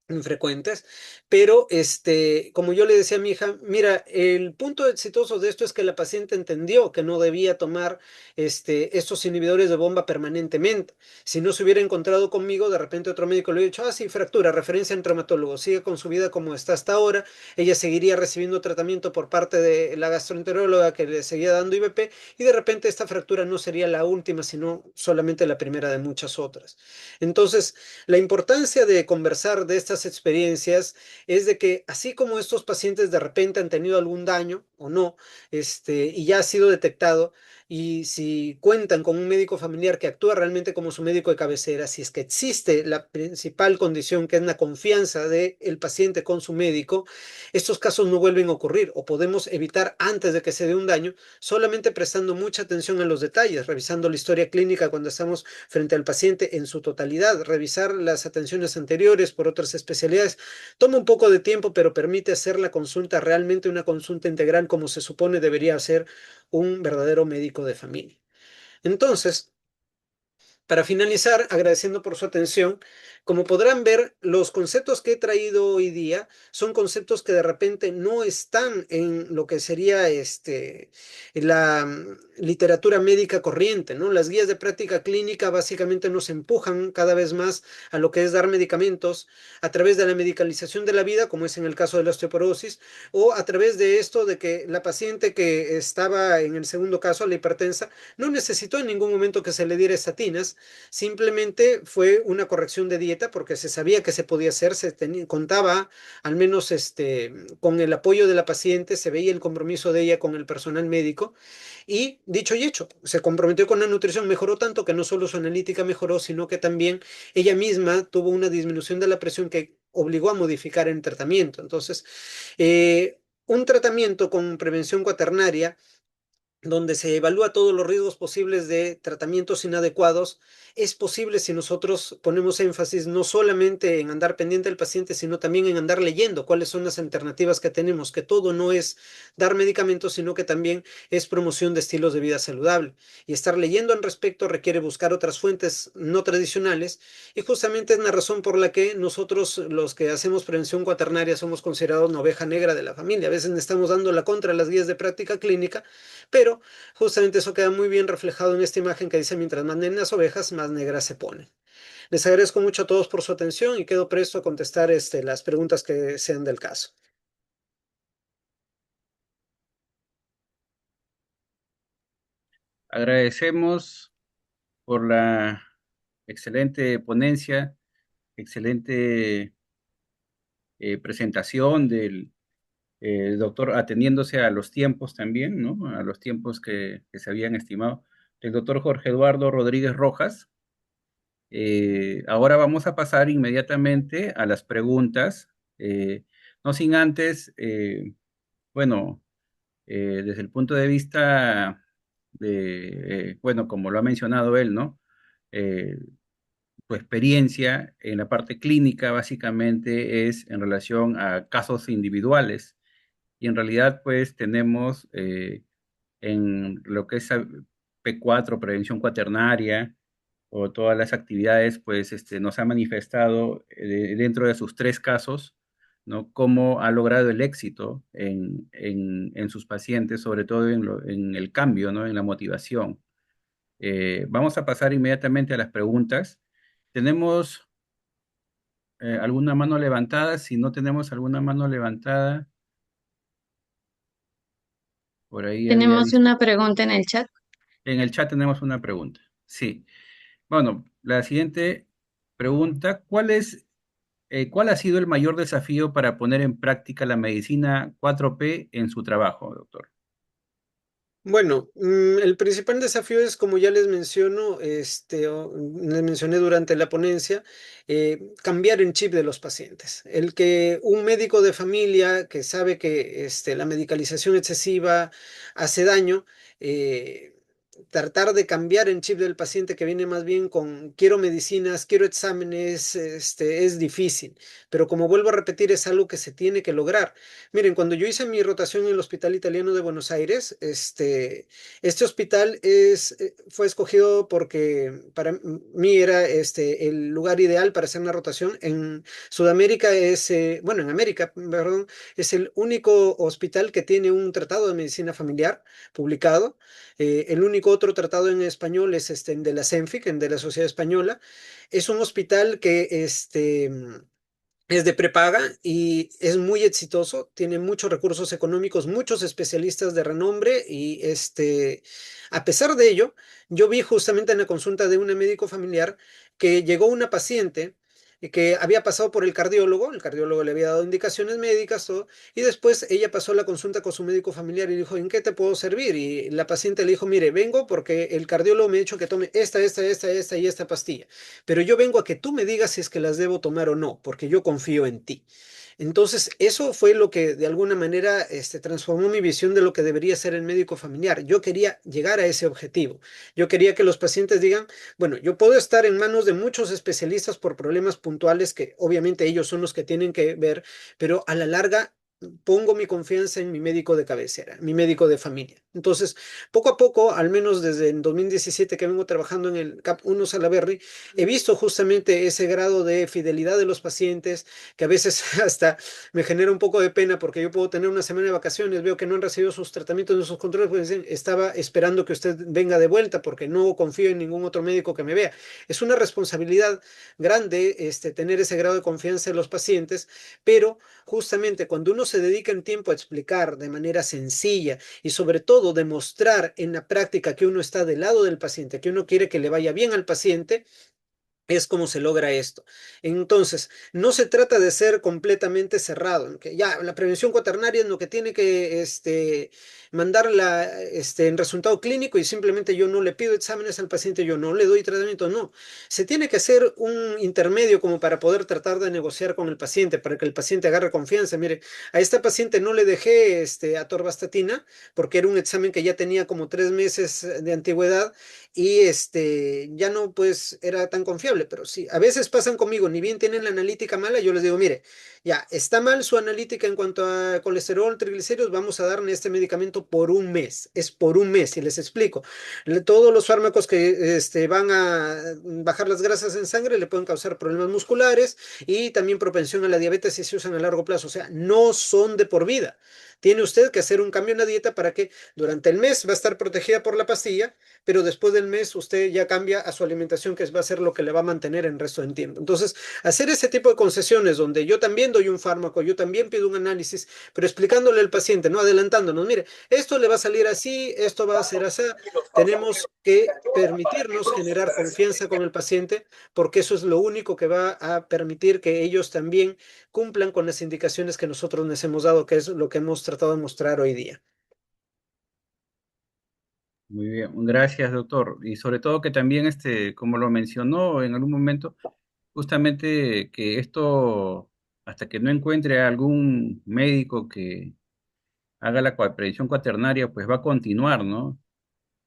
infrecuentes, pero como yo le decía a mi hija, mira, el punto exitoso de esto es que la paciente entendió que no debía tomar estos inhibidores de bomba permanentemente. Si no se hubiera encontrado conmigo, de repente otro médico le hubiera dicho, ah, sí, fractura, referencia en traumatólogo, sigue con su vida como está hasta ahora, ella seguiría recibiendo tratamiento por parte de la gastroenteróloga que le seguía dando IVP y de repente esta fractura no sería la última, sino solamente la primera de muchas otras. Entonces, la importancia de conversar de estas experiencias es de que así como estos pacientes de repente han tenido algún daño o no, y ya ha sido detectado, y si cuentan con un médico familiar que actúa realmente como su médico de cabecera, si es que existe la principal condición que es la confianza del paciente con su médico, estos casos no vuelven a ocurrir o podemos evitar antes de que se dé un daño solamente prestando mucha atención a los detalles, revisando la historia clínica cuando estamos frente al paciente en su totalidad, revisar las atenciones anteriores por otras especialidades. Toma un poco de tiempo, pero permite hacer la consulta realmente una consulta integral como se supone debería ser un verdadero médico de familia. Entonces, para finalizar, agradeciendo por su atención, como podrán ver, los conceptos que he traído hoy día son conceptos que de repente no están en lo que sería la literatura médica corriente, ¿no? Las guías de práctica clínica básicamente nos empujan cada vez más a lo que es dar medicamentos a través de la medicalización de la vida, como es en el caso de la osteoporosis, o a través de esto de que la paciente que estaba en el segundo caso, la hipertensa, no necesitó en ningún momento que se le diera estatinas, simplemente fue una corrección de dieta porque se sabía que se podía hacer, contaba al menos con el apoyo de la paciente, se veía el compromiso de ella con el personal médico y dicho y hecho, se comprometió con la nutrición, mejoró tanto que no solo su analítica mejoró, sino que también ella misma tuvo una disminución de la presión que obligó a modificar el tratamiento. Entonces, un tratamiento con prevención cuaternaria donde se evalúa todos los riesgos posibles de tratamientos inadecuados, es posible si nosotros ponemos énfasis no solamente en andar pendiente del paciente, sino también en andar leyendo cuáles son las alternativas que tenemos, que todo no es dar medicamentos, sino que también es promoción de estilos de vida saludable. Y estar leyendo al respecto requiere buscar otras fuentes no tradicionales y justamente es la razón por la que nosotros los que hacemos prevención cuaternaria somos considerados una oveja negra de la familia. A veces le estamos dando la contra a las guías de práctica clínica, pero justamente eso queda muy bien reflejado en esta imagen que dice, mientras más negras ovejas, más negras se ponen. Les agradezco mucho a todos por su atención y quedo presto a contestar las preguntas que sean del caso. Agradecemos por la excelente ponencia, excelente presentación del doctor, ateniéndose a los tiempos también, ¿no? A los tiempos que se habían estimado. El doctor Jorge Eduardo Rodríguez Rojas. Ahora vamos a pasar inmediatamente a las preguntas, no sin antes, bueno, desde el punto de vista de, bueno, como lo ha mencionado él, ¿no? Eh, Tu experiencia en la parte clínica básicamente es en relación a casos individuales y en realidad pues tenemos en lo que es P4, prevención cuaternaria o todas las actividades, pues nos ha manifestado dentro de sus tres casos, ¿no? Cómo ha logrado el éxito en sus pacientes, sobre todo en el cambio, ¿no? En la motivación. Vamos a pasar inmediatamente a las preguntas. ¿Tenemos alguna mano levantada? Si no tenemos alguna mano levantada, por ahí había Tenemos visto. una pregunta en el chat. En el chat tenemos una pregunta. Sí. Bueno, la siguiente pregunta, ¿cuál ha sido el mayor desafío para poner en práctica la medicina 4P en su trabajo, doctor? Bueno, el principal desafío es, como ya les menciono, les mencioné durante la ponencia, cambiar el chip de los pacientes. El que un médico de familia que sabe que la medicalización excesiva hace daño, tratar de cambiar el chip del paciente que viene más bien con quiero medicinas, quiero exámenes, es difícil. Pero como vuelvo a repetir, es algo que se tiene que lograr. Miren, cuando yo hice mi rotación en el Hospital Italiano de Buenos Aires, este hospital fue escogido porque para mí era el lugar ideal para hacer una rotación. En Sudamérica bueno, en América, perdón, es el único hospital que tiene un tratado de medicina familiar publicado. El único otro tratado en español es de la CENFIC, de la Sociedad Española. Es un hospital que es de prepaga y es muy exitoso, tiene muchos recursos económicos, muchos especialistas de renombre y a pesar de ello, yo vi justamente en la consulta de un médico familiar que llegó una paciente que había pasado por el cardiólogo le había dado indicaciones médicas, todo, y después ella pasó la consulta con su médico familiar y dijo, ¿en qué te puedo servir? Y la paciente le dijo, mire, vengo porque el cardiólogo me ha dicho que tome esta y esta pastilla, pero yo vengo a que tú me digas si es que las debo tomar o no, porque yo confío en ti. Entonces, eso fue lo que de alguna manera transformó mi visión de lo que debería ser el médico familiar. Yo quería llegar a ese objetivo. Yo quería que los pacientes digan, bueno, yo puedo estar en manos de muchos especialistas por problemas puntuales que obviamente ellos son los que tienen que ver, pero a la larga pongo mi confianza en mi médico de cabecera, mi médico de familia. Entonces, poco a poco, al menos desde el 2017 que vengo trabajando en el CAP 1 Salaberry, he visto justamente ese grado de fidelidad de los pacientes que a veces hasta me genera un poco de pena porque yo puedo tener una semana de vacaciones, veo que no han recibido sus tratamientos ni sus controles, pues dicen, estaba esperando que usted venga de vuelta porque no confío en ningún otro médico que me vea. Es una responsabilidad grande tener ese grado de confianza en los pacientes, pero justamente cuando uno se dedica en tiempo a explicar de manera sencilla y sobre todo demostrar en la práctica que uno está del lado del paciente, que uno quiere que le vaya bien al paciente, es como se logra esto. Entonces, no se trata de ser completamente cerrado, ¿no? Que ya la prevención cuaternaria es lo que tiene que mandarla en resultado clínico y simplemente yo no le pido exámenes al paciente, yo no le doy tratamiento, no. Se tiene que hacer un intermedio como para poder tratar de negociar con el paciente, para que el paciente agarre confianza. Mire, a esta paciente no le dejé atorvastatina porque era un examen que ya tenía como 3 meses de antigüedad y ya no pues era tan confiable, pero sí, a veces pasan conmigo, ni bien tienen la analítica mala, yo les digo, mire, ya está mal su analítica en cuanto a colesterol, triglicéridos, vamos a darle este medicamento por un mes, es por un mes, y les explico, todos los fármacos que van a bajar las grasas en sangre le pueden causar problemas musculares y también propensión a la diabetes si se usan a largo plazo, o sea, no son de por vida. Tiene usted que hacer un cambio en la dieta para que durante el mes va a estar protegida por la pastilla, pero después del mes usted ya cambia a su alimentación, que va a ser lo que le va a mantener el resto del tiempo. Entonces, hacer ese tipo de concesiones donde yo también doy un fármaco, yo también pido un análisis, pero explicándole al paciente, no adelantándonos, mire, esto le va a salir así, esto va a ser así, tenemos que permitirnos generar confianza con el paciente, porque eso es lo único que va a permitir que ellos también cumplan con las indicaciones que nosotros les hemos dado, que es lo que hemos tratado de mostrar hoy día. Muy bien, gracias, doctor. Y sobre todo que también, como lo mencionó en algún momento, justamente que esto, hasta que no encuentre a algún médico que haga la prevención cuaternaria, pues va a continuar, ¿no?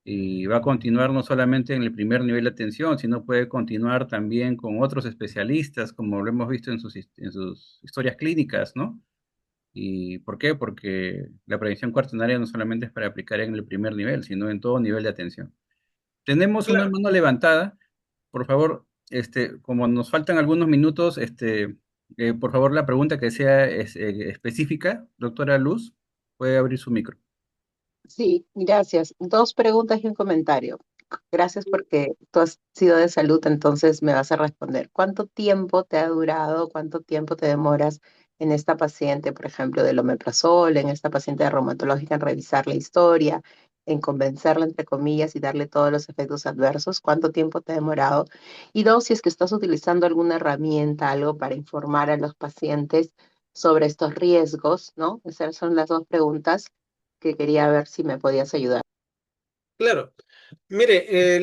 Y va a continuar no solamente en el primer nivel de atención, sino puede continuar también con otros especialistas, como lo hemos visto en sus historias clínicas, ¿no? ¿Y por qué? Porque la prevención cuaternaria no solamente es para aplicar en el primer nivel, sino en todo nivel de atención. Tenemos una Claro. mano levantada. Por favor, como nos faltan algunos minutos, por favor, la pregunta que sea específica, doctora Luz, puede abrir su micro. Sí, gracias. Dos preguntas y un comentario. Gracias porque tú has sido de salud, entonces me vas a responder. ¿Cuánto tiempo te ha durado, cuánto tiempo te demoras en esta paciente, por ejemplo, del omeprazol, en esta paciente de reumatológica, en revisar la historia, en convencerla, entre comillas, y darle todos los efectos adversos? ¿Cuánto tiempo te ha demorado? Y dos, si es que estás utilizando alguna herramienta, algo para informar a los pacientes sobre estos riesgos, ¿no? Esas son las dos preguntas que quería ver si me podías ayudar. Claro. Mire,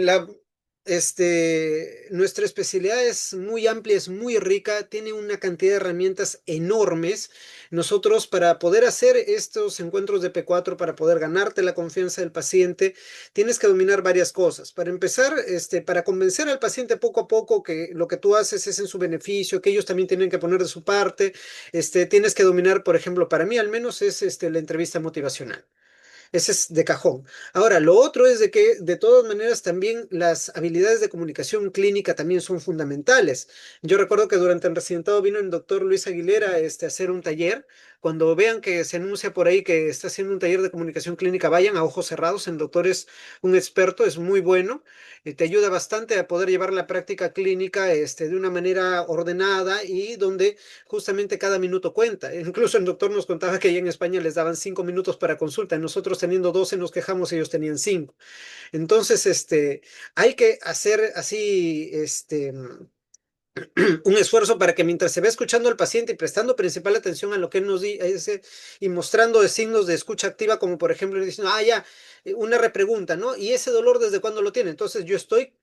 nuestra especialidad es muy amplia, es muy rica, tiene una cantidad de herramientas enormes. Nosotros, para poder hacer estos encuentros de P4, para poder ganarte la confianza del paciente, tienes que dominar varias cosas. Para empezar, para convencer al paciente poco a poco que lo que tú haces es en su beneficio, que ellos también tienen que poner de su parte, tienes que dominar, por ejemplo, para mí al menos es la entrevista motivacional. Ese es de cajón. Ahora, lo otro es de que de todas maneras también las habilidades de comunicación clínica también son fundamentales. Yo recuerdo que durante el residentado vino el doctor Luis Aguilera a hacer un taller. Cuando vean que se anuncia por ahí que está haciendo un taller de comunicación clínica, vayan a ojos cerrados. El doctor es un experto, es muy bueno. Te ayuda bastante a poder llevar la práctica clínica de una manera ordenada y donde justamente cada minuto cuenta. Incluso el doctor nos contaba que allá en España les daban 5 minutos para consulta. Nosotros teniendo 12 nos quejamos, ellos tenían 5. Entonces, hay que hacer así, un esfuerzo para que mientras se va escuchando al paciente y prestando principal atención a lo que él nos dice y mostrando de signos de escucha activa, como por ejemplo diciendo, ya, una repregunta, ¿no? ¿Y ese dolor desde cuándo lo tiene? Entonces yo estoy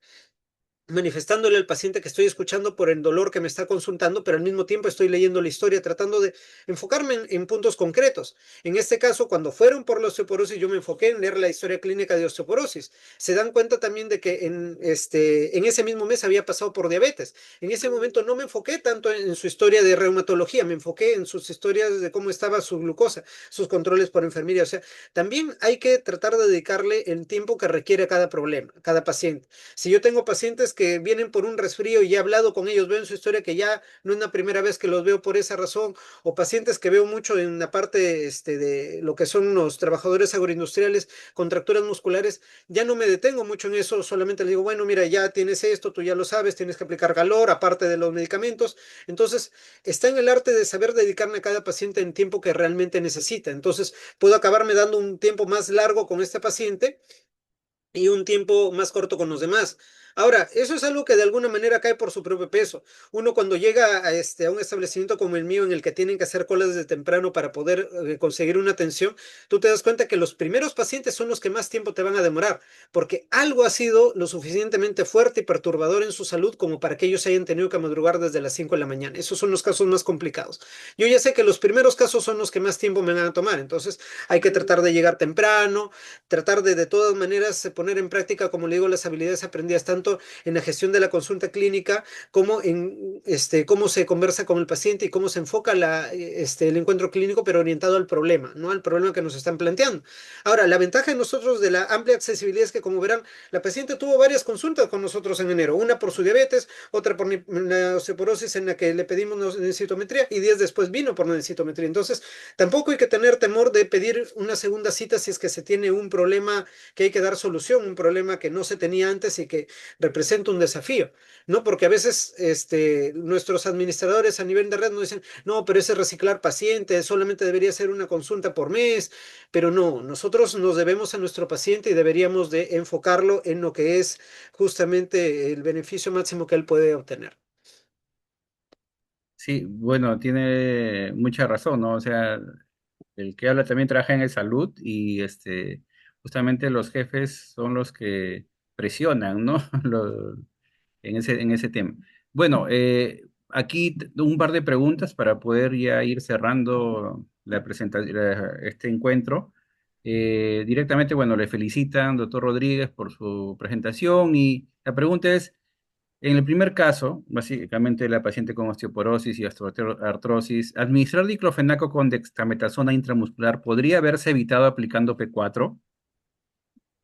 manifestándole al paciente que estoy escuchando por el dolor que me está consultando, pero al mismo tiempo estoy leyendo la historia, tratando de enfocarme en puntos concretos. En este caso, cuando fueron por la osteoporosis, yo me enfoqué en leer la historia clínica de osteoporosis. Se dan cuenta también de que en ese mismo mes había pasado por diabetes. En ese momento no me enfoqué tanto en su historia de reumatología, me enfoqué en sus historias de cómo estaba su glucosa, sus controles por enfermería. O sea, también hay que tratar de dedicarle el tiempo que requiere cada problema, cada paciente. Si yo tengo pacientes que vienen por un resfrío y he hablado con ellos, veo en su historia que ya no es la primera vez que los veo por esa razón, o pacientes que veo mucho en la parte de lo que son los trabajadores agroindustriales, contracturas musculares, ya no me detengo mucho en eso, solamente le digo, bueno, mira, ya tienes esto, tú ya lo sabes, tienes que aplicar calor, aparte de los medicamentos. Entonces, está en el arte de saber dedicarme a cada paciente en tiempo que realmente necesita. Entonces, puedo acabarme dando un tiempo más largo con este paciente y un tiempo más corto con los demás. Ahora, eso es algo que de alguna manera cae por su propio peso. Uno cuando llega a un establecimiento como el mío en el que tienen que hacer colas desde temprano para poder conseguir una atención, tú te das cuenta que los primeros pacientes son los que más tiempo te van a demorar, porque algo ha sido lo suficientemente fuerte y perturbador en su salud como para que ellos hayan tenido que madrugar desde las 5 de la mañana. Esos son los casos más complicados. Yo ya sé que los primeros casos son los que más tiempo me van a tomar, entonces hay que tratar de llegar temprano, tratar de todas maneras poner en práctica, como le digo, las habilidades aprendidas tanto en la gestión de la consulta clínica como en cómo se conversa con el paciente y cómo se enfoca el encuentro clínico, pero orientado al problema, no al problema que nos están planteando. Ahora, la ventaja de nosotros de la amplia accesibilidad es que, como verán, la paciente tuvo varias consultas con nosotros en enero, una por su diabetes, otra por la osteoporosis en la que le pedimos densitometría y 10 después vino por la densitometría. Entonces, tampoco hay que tener temor de pedir una segunda cita si es que se tiene un problema que hay que dar solución, un problema que no se tenía antes y que representa un desafío, ¿no? Porque a veces nuestros administradores a nivel de red nos dicen, no, pero ese es reciclar pacientes, solamente debería ser una consulta por mes, pero no, nosotros nos debemos a nuestro paciente y deberíamos de enfocarlo en lo que es justamente el beneficio máximo que él puede obtener. Sí, bueno, tiene mucha razón, ¿no? O sea, el que habla también trabaja en el salud y justamente los jefes son los que presionan, ¿no? En ese tema. Bueno, aquí un par de preguntas para poder ya ir cerrando la presentación, este encuentro. Directamente, bueno, le felicitan, doctor Rodríguez, por su presentación y la pregunta es, en el primer caso, básicamente la paciente con osteoporosis y osteoartrosis, administrar diclofenaco con dexametasona intramuscular podría haberse evitado aplicando P4.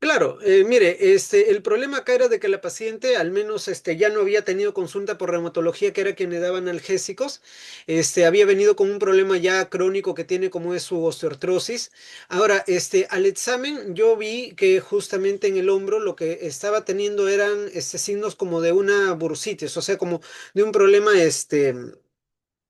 Claro, mire, el problema acá era de que la paciente al menos ya no había tenido consulta por reumatología, que era quien le daban analgésicos, había venido con un problema ya crónico que tiene como es su osteoartrosis. Ahora, al examen yo vi que justamente en el hombro lo que estaba teniendo eran signos como de una bursitis, o sea, como de un problema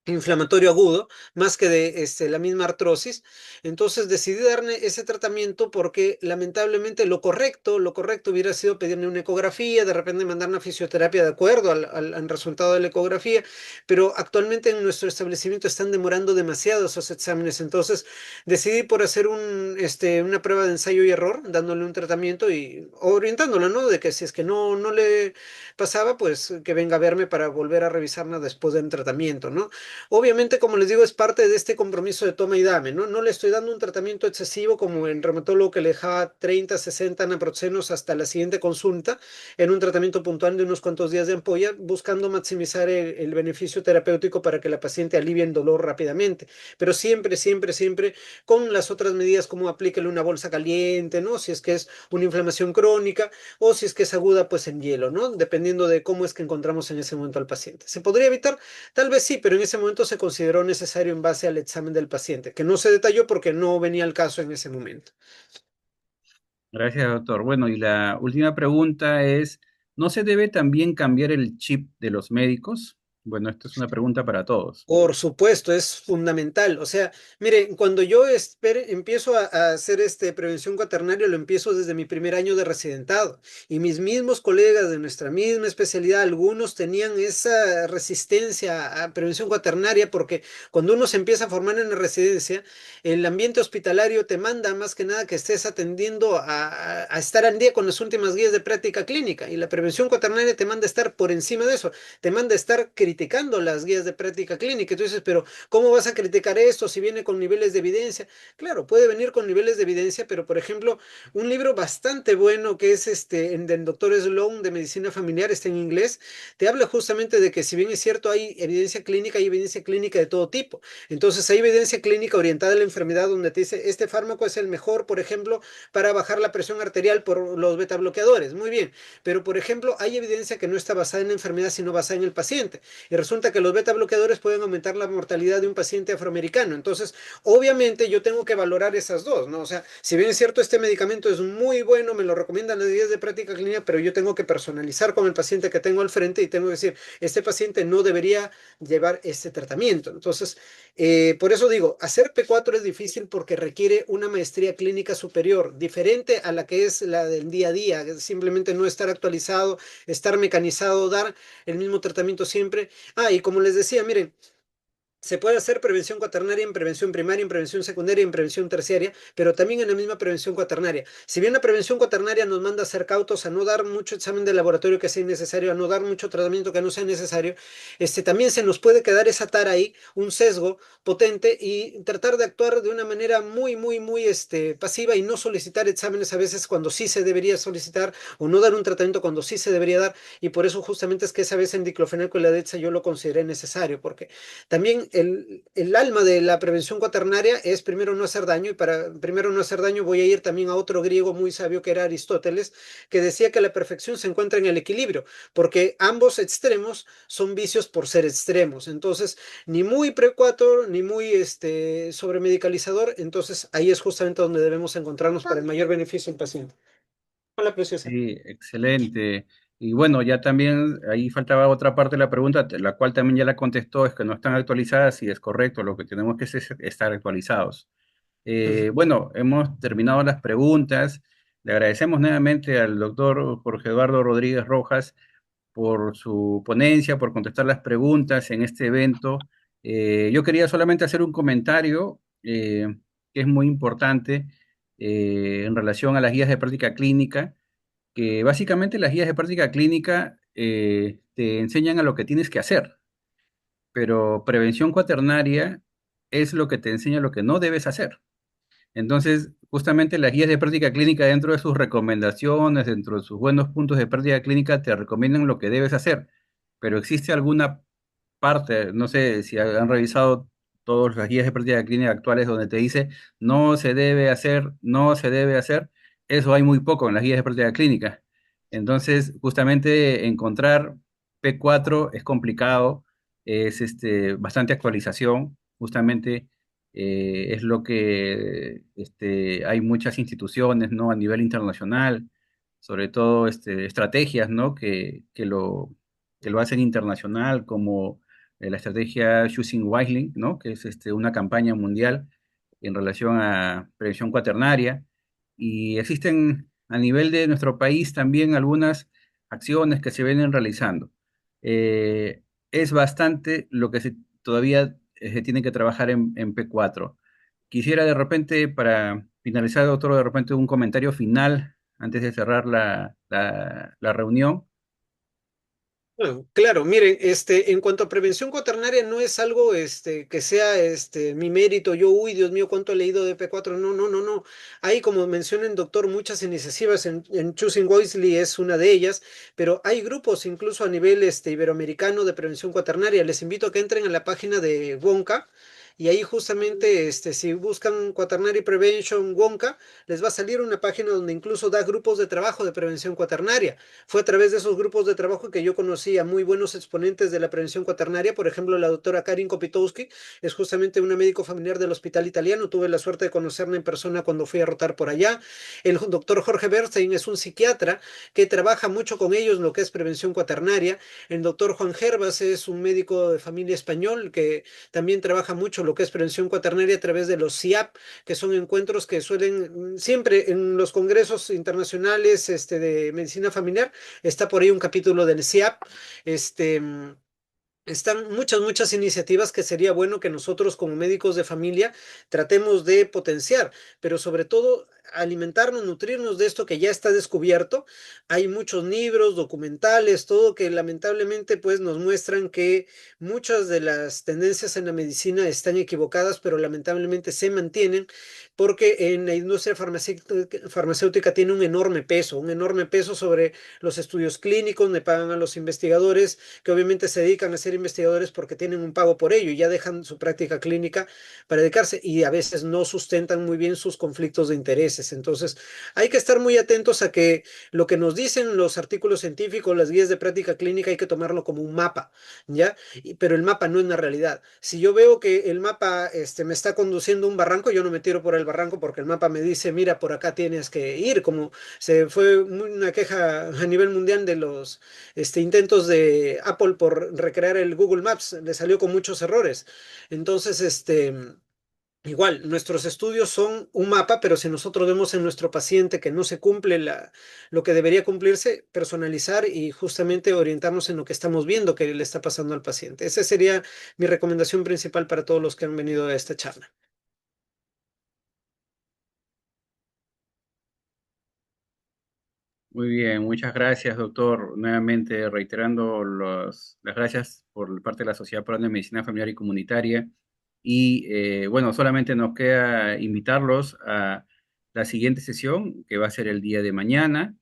inflamatorio agudo, más que de la misma artrosis. Entonces decidí darle ese tratamiento porque lamentablemente lo correcto hubiera sido pedirle una ecografía, de repente mandar una fisioterapia de acuerdo al resultado de la ecografía, pero actualmente en nuestro establecimiento están demorando demasiado esos exámenes. Entonces decidí por hacer una prueba de ensayo y error, dándole un tratamiento y orientándolo, ¿no? De que si es que no le pasaba, pues que venga a verme para volver a revisarla después del tratamiento, ¿no? Obviamente, como les digo, es parte de este compromiso de toma y dame, ¿no? No le estoy dando un tratamiento excesivo como en reumatólogo que le dejaba 30, 60 naproxenos hasta la siguiente consulta, en un tratamiento puntual de unos cuantos días de ampolla, buscando maximizar el beneficio terapéutico para que la paciente alivie el dolor rápidamente. Pero siempre, siempre, siempre con las otras medidas como aplíquele una bolsa caliente, ¿no? Si es que es una inflamación crónica o si es que es aguda, pues en hielo, ¿no? Dependiendo de cómo es que encontramos en ese momento al paciente. ¿Se podría evitar? Tal vez sí, pero en ese momento se consideró necesario en base al examen del paciente, que no se detalló porque no venía al caso en ese momento. Gracias, doctor. Bueno, y la última pregunta es, ¿no se debe también cambiar el chip de los médicos? Bueno, esto es una pregunta para todos. Por supuesto, es fundamental. O sea, mire, cuando yo empiezo a hacer prevención cuaternaria, lo empiezo desde mi primer año de residentado. Y mis mismos colegas de nuestra misma especialidad, algunos tenían esa resistencia a prevención cuaternaria porque cuando uno se empieza a formar en la residencia, el ambiente hospitalario te manda más que nada que estés atendiendo a estar al día con las últimas guías de práctica clínica. Y la prevención cuaternaria te manda a estar por encima de eso, te manda a estar criticando las guías de práctica clínica. Y tú dices, pero ¿cómo vas a criticar esto si viene con niveles de evidencia? Claro, puede venir con niveles de evidencia, pero por ejemplo, un libro bastante bueno que es del doctor Sloan de medicina familiar, está en inglés, te habla justamente de que si bien es cierto hay evidencia clínica, hay evidencia clínica de todo tipo. Entonces hay evidencia clínica orientada a la enfermedad donde te dice, este fármaco es el mejor, por ejemplo, para bajar la presión arterial por los beta bloqueadores. Muy bien, pero por ejemplo, hay evidencia que no está basada en la enfermedad, sino basada en el paciente. Y resulta que los beta bloqueadores pueden aumentar la mortalidad de un paciente afroamericano. Entonces, obviamente yo tengo que valorar esas dos, ¿no? O sea, si bien es cierto, este medicamento es muy bueno, me lo recomiendan las guías de práctica clínica, pero yo tengo que personalizar con el paciente que tengo al frente y tengo que decir, este paciente no debería llevar este tratamiento. Entonces, por eso digo, hacer P4 es difícil porque requiere una maestría clínica superior, diferente a la que es la del día a día, simplemente no estar actualizado, estar mecanizado, dar el mismo tratamiento siempre. Ah, y como les decía, miren, se puede hacer prevención cuaternaria en prevención primaria, en prevención secundaria y en prevención terciaria, pero también en la misma prevención cuaternaria. Si bien la prevención cuaternaria nos manda a ser cautos, a no dar mucho examen de laboratorio que sea innecesario, a no dar mucho tratamiento que no sea necesario, también se nos puede quedar esa tara ahí, un sesgo potente y tratar de actuar de una manera muy, muy, muy pasiva y no solicitar exámenes a veces cuando sí se debería solicitar o no dar un tratamiento cuando sí se debería dar. Y por eso justamente es que esa vez en diclofenaco y la DEXA yo lo consideré necesario, porque también el alma de la prevención cuaternaria es primero no hacer daño, y para primero no hacer daño voy a ir también a otro griego muy sabio que era Aristóteles, que decía que la perfección se encuentra en el equilibrio, porque ambos extremos son vicios por ser extremos. Entonces, ni muy precuator, ni muy sobremedicalizador, entonces ahí es justamente donde debemos encontrarnos para el mayor beneficio del paciente. Hola, preciosa. Sí, excelente. Y bueno, ya también ahí faltaba otra parte de la pregunta, la cual también ya la contestó, es que no están actualizadas y es correcto, lo que tenemos que hacer es estar actualizados. Ujú. Bueno, hemos terminado las preguntas. Le agradecemos nuevamente al doctor Jorge Eduardo Rodríguez Rojas por su ponencia, por contestar las preguntas en este evento. Yo quería solamente hacer un comentario que es muy importante en relación a las guías de práctica clínica, que básicamente las guías de práctica clínica te enseñan a lo que tienes que hacer, pero prevención cuaternaria es lo que te enseña lo que no debes hacer. Entonces, justamente las guías de práctica clínica, dentro de sus recomendaciones, dentro de sus buenos puntos de práctica clínica, te recomiendan lo que debes hacer. Pero existe alguna parte, no sé si han revisado todas las guías de práctica clínica actuales donde te dice no se debe hacer, no se debe hacer. Eso hay muy poco en las guías de práctica clínica. Entonces, justamente encontrar P4 es complicado, es bastante actualización, justamente es lo que hay muchas instituciones, ¿no? A nivel internacional, sobre todo estrategias, ¿no? Que lo hacen internacional, como la estrategia Choosing Wisely, ¿no? Que es una campaña mundial en relación a prevención cuaternaria. Y existen a nivel de nuestro país también algunas acciones que se vienen realizando. Es bastante lo que todavía se tiene que trabajar en P4. Quisiera de repente, para finalizar, doctor, de repente un comentario final antes de cerrar la reunión. Claro, miren, en cuanto a prevención cuaternaria, no es algo que sea mi mérito. Yo, uy, Dios mío, cuánto he leído de P4. No, no, no, no. Hay, como menciona el doctor, muchas iniciativas. En Choosing Wisely es una de ellas, pero hay grupos incluso a nivel iberoamericano de prevención cuaternaria. Les invito a que entren a la página de WONCA. Y ahí justamente, si buscan Quaternary Prevention WONCA, les va a salir una página donde incluso da grupos de trabajo de prevención cuaternaria. Fue a través de esos grupos de trabajo que yo conocí a muy buenos exponentes de la prevención cuaternaria. Por ejemplo, la doctora Karin Kopitowski es justamente una médico familiar del Hospital Italiano. Tuve la suerte de conocerla en persona cuando fui a rotar por allá. El doctor Jorge Bernstein es un psiquiatra que trabaja mucho con ellos en lo que es prevención cuaternaria. El doctor Juan Gervas es un médico de familia español que también trabaja mucho lo que es prevención cuaternaria a través de los CIAP, que son encuentros que suelen siempre en los congresos internacionales de medicina familiar. Está por ahí un capítulo del CIAP. Este, Están muchas iniciativas que sería bueno que nosotros como médicos de familia tratemos de potenciar, pero sobre todo alimentarnos, nutrirnos de esto que ya está descubierto. Hay muchos libros, documentales, todo que lamentablemente pues nos muestran que muchas de las tendencias en la medicina están equivocadas, pero lamentablemente se mantienen porque en la industria farmacéutica tiene un enorme peso sobre los estudios clínicos, le pagan a los investigadores que obviamente se dedican a ser investigadores porque tienen un pago por ello y ya dejan su práctica clínica para dedicarse y a veces no sustentan muy bien sus conflictos de intereses. Entonces, hay que estar muy atentos a que lo que nos dicen los artículos científicos, las guías de práctica clínica, hay que tomarlo como un mapa, ¿ya? Pero el mapa no es una realidad. Si yo veo que el mapa me está conduciendo a un barranco, yo no me tiro por el barranco porque el mapa me dice, mira, por acá tienes que ir, como se fue una queja a nivel mundial de los intentos de Apple por recrear el Google Maps, le salió con muchos errores. Entonces, igual, nuestros estudios son un mapa, pero si nosotros vemos en nuestro paciente que no se cumple lo que debería cumplirse, personalizar y justamente orientarnos en lo que estamos viendo que le está pasando al paciente. Esa sería mi recomendación principal para todos los que han venido a esta charla. Muy bien, muchas gracias, doctor. Nuevamente reiterando las gracias por parte de la Sociedad Peruana de Medicina Familiar y Comunitaria. Y bueno, solamente nos queda invitarlos a la siguiente sesión, que va a ser el día de mañana,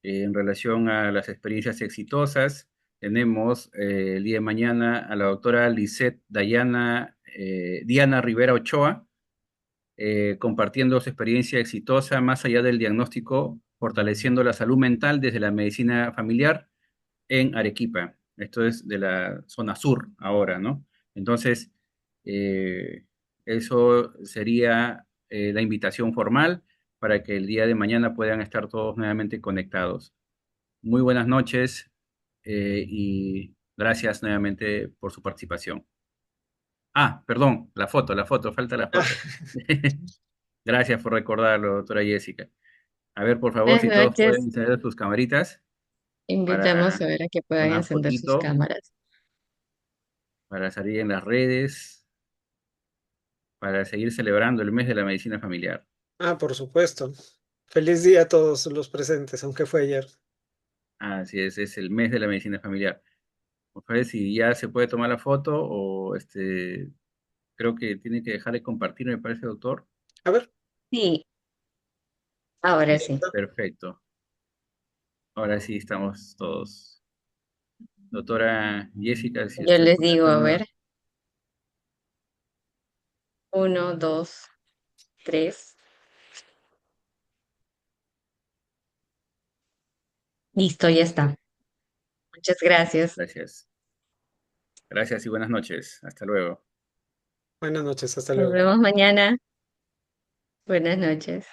en relación a las experiencias exitosas. Tenemos el día de mañana a la doctora Lisette Diana Rivera Ochoa, compartiendo su experiencia exitosa más allá del diagnóstico, fortaleciendo la salud mental desde la medicina familiar en Arequipa. Esto es de la zona sur ahora, ¿no? Entonces, eh, eso sería la invitación formal para que el día de mañana puedan estar todos nuevamente conectados. Muy buenas noches y gracias nuevamente por su participación. Ah, perdón, falta la Ah, foto. Gracias por recordarlo, doctora Jessica. A ver, por favor, Buenas si todos pueden noches. encender sus camaritas Invitamos para a ver a que puedan una encender sus fotito, cámaras. para salir en las redes, para seguir celebrando el mes de la medicina familiar. por supuesto. Feliz día a todos los presentes, aunque fue ayer. Así es el mes de la medicina familiar. Por favor, si ya se puede tomar la foto o creo que tiene que dejar de compartir, me parece, doctor. A ver. Sí, ahora sí. Listo. Perfecto. Ahora sí estamos todos. Doctora Jessica, si Yo usted les puede digo, hacer a una... ver, 1, 2, 3. Listo, ya está. Muchas gracias. Gracias. Gracias y buenas noches. Hasta luego. Buenas noches, hasta Nos luego. vemos mañana. Buenas noches.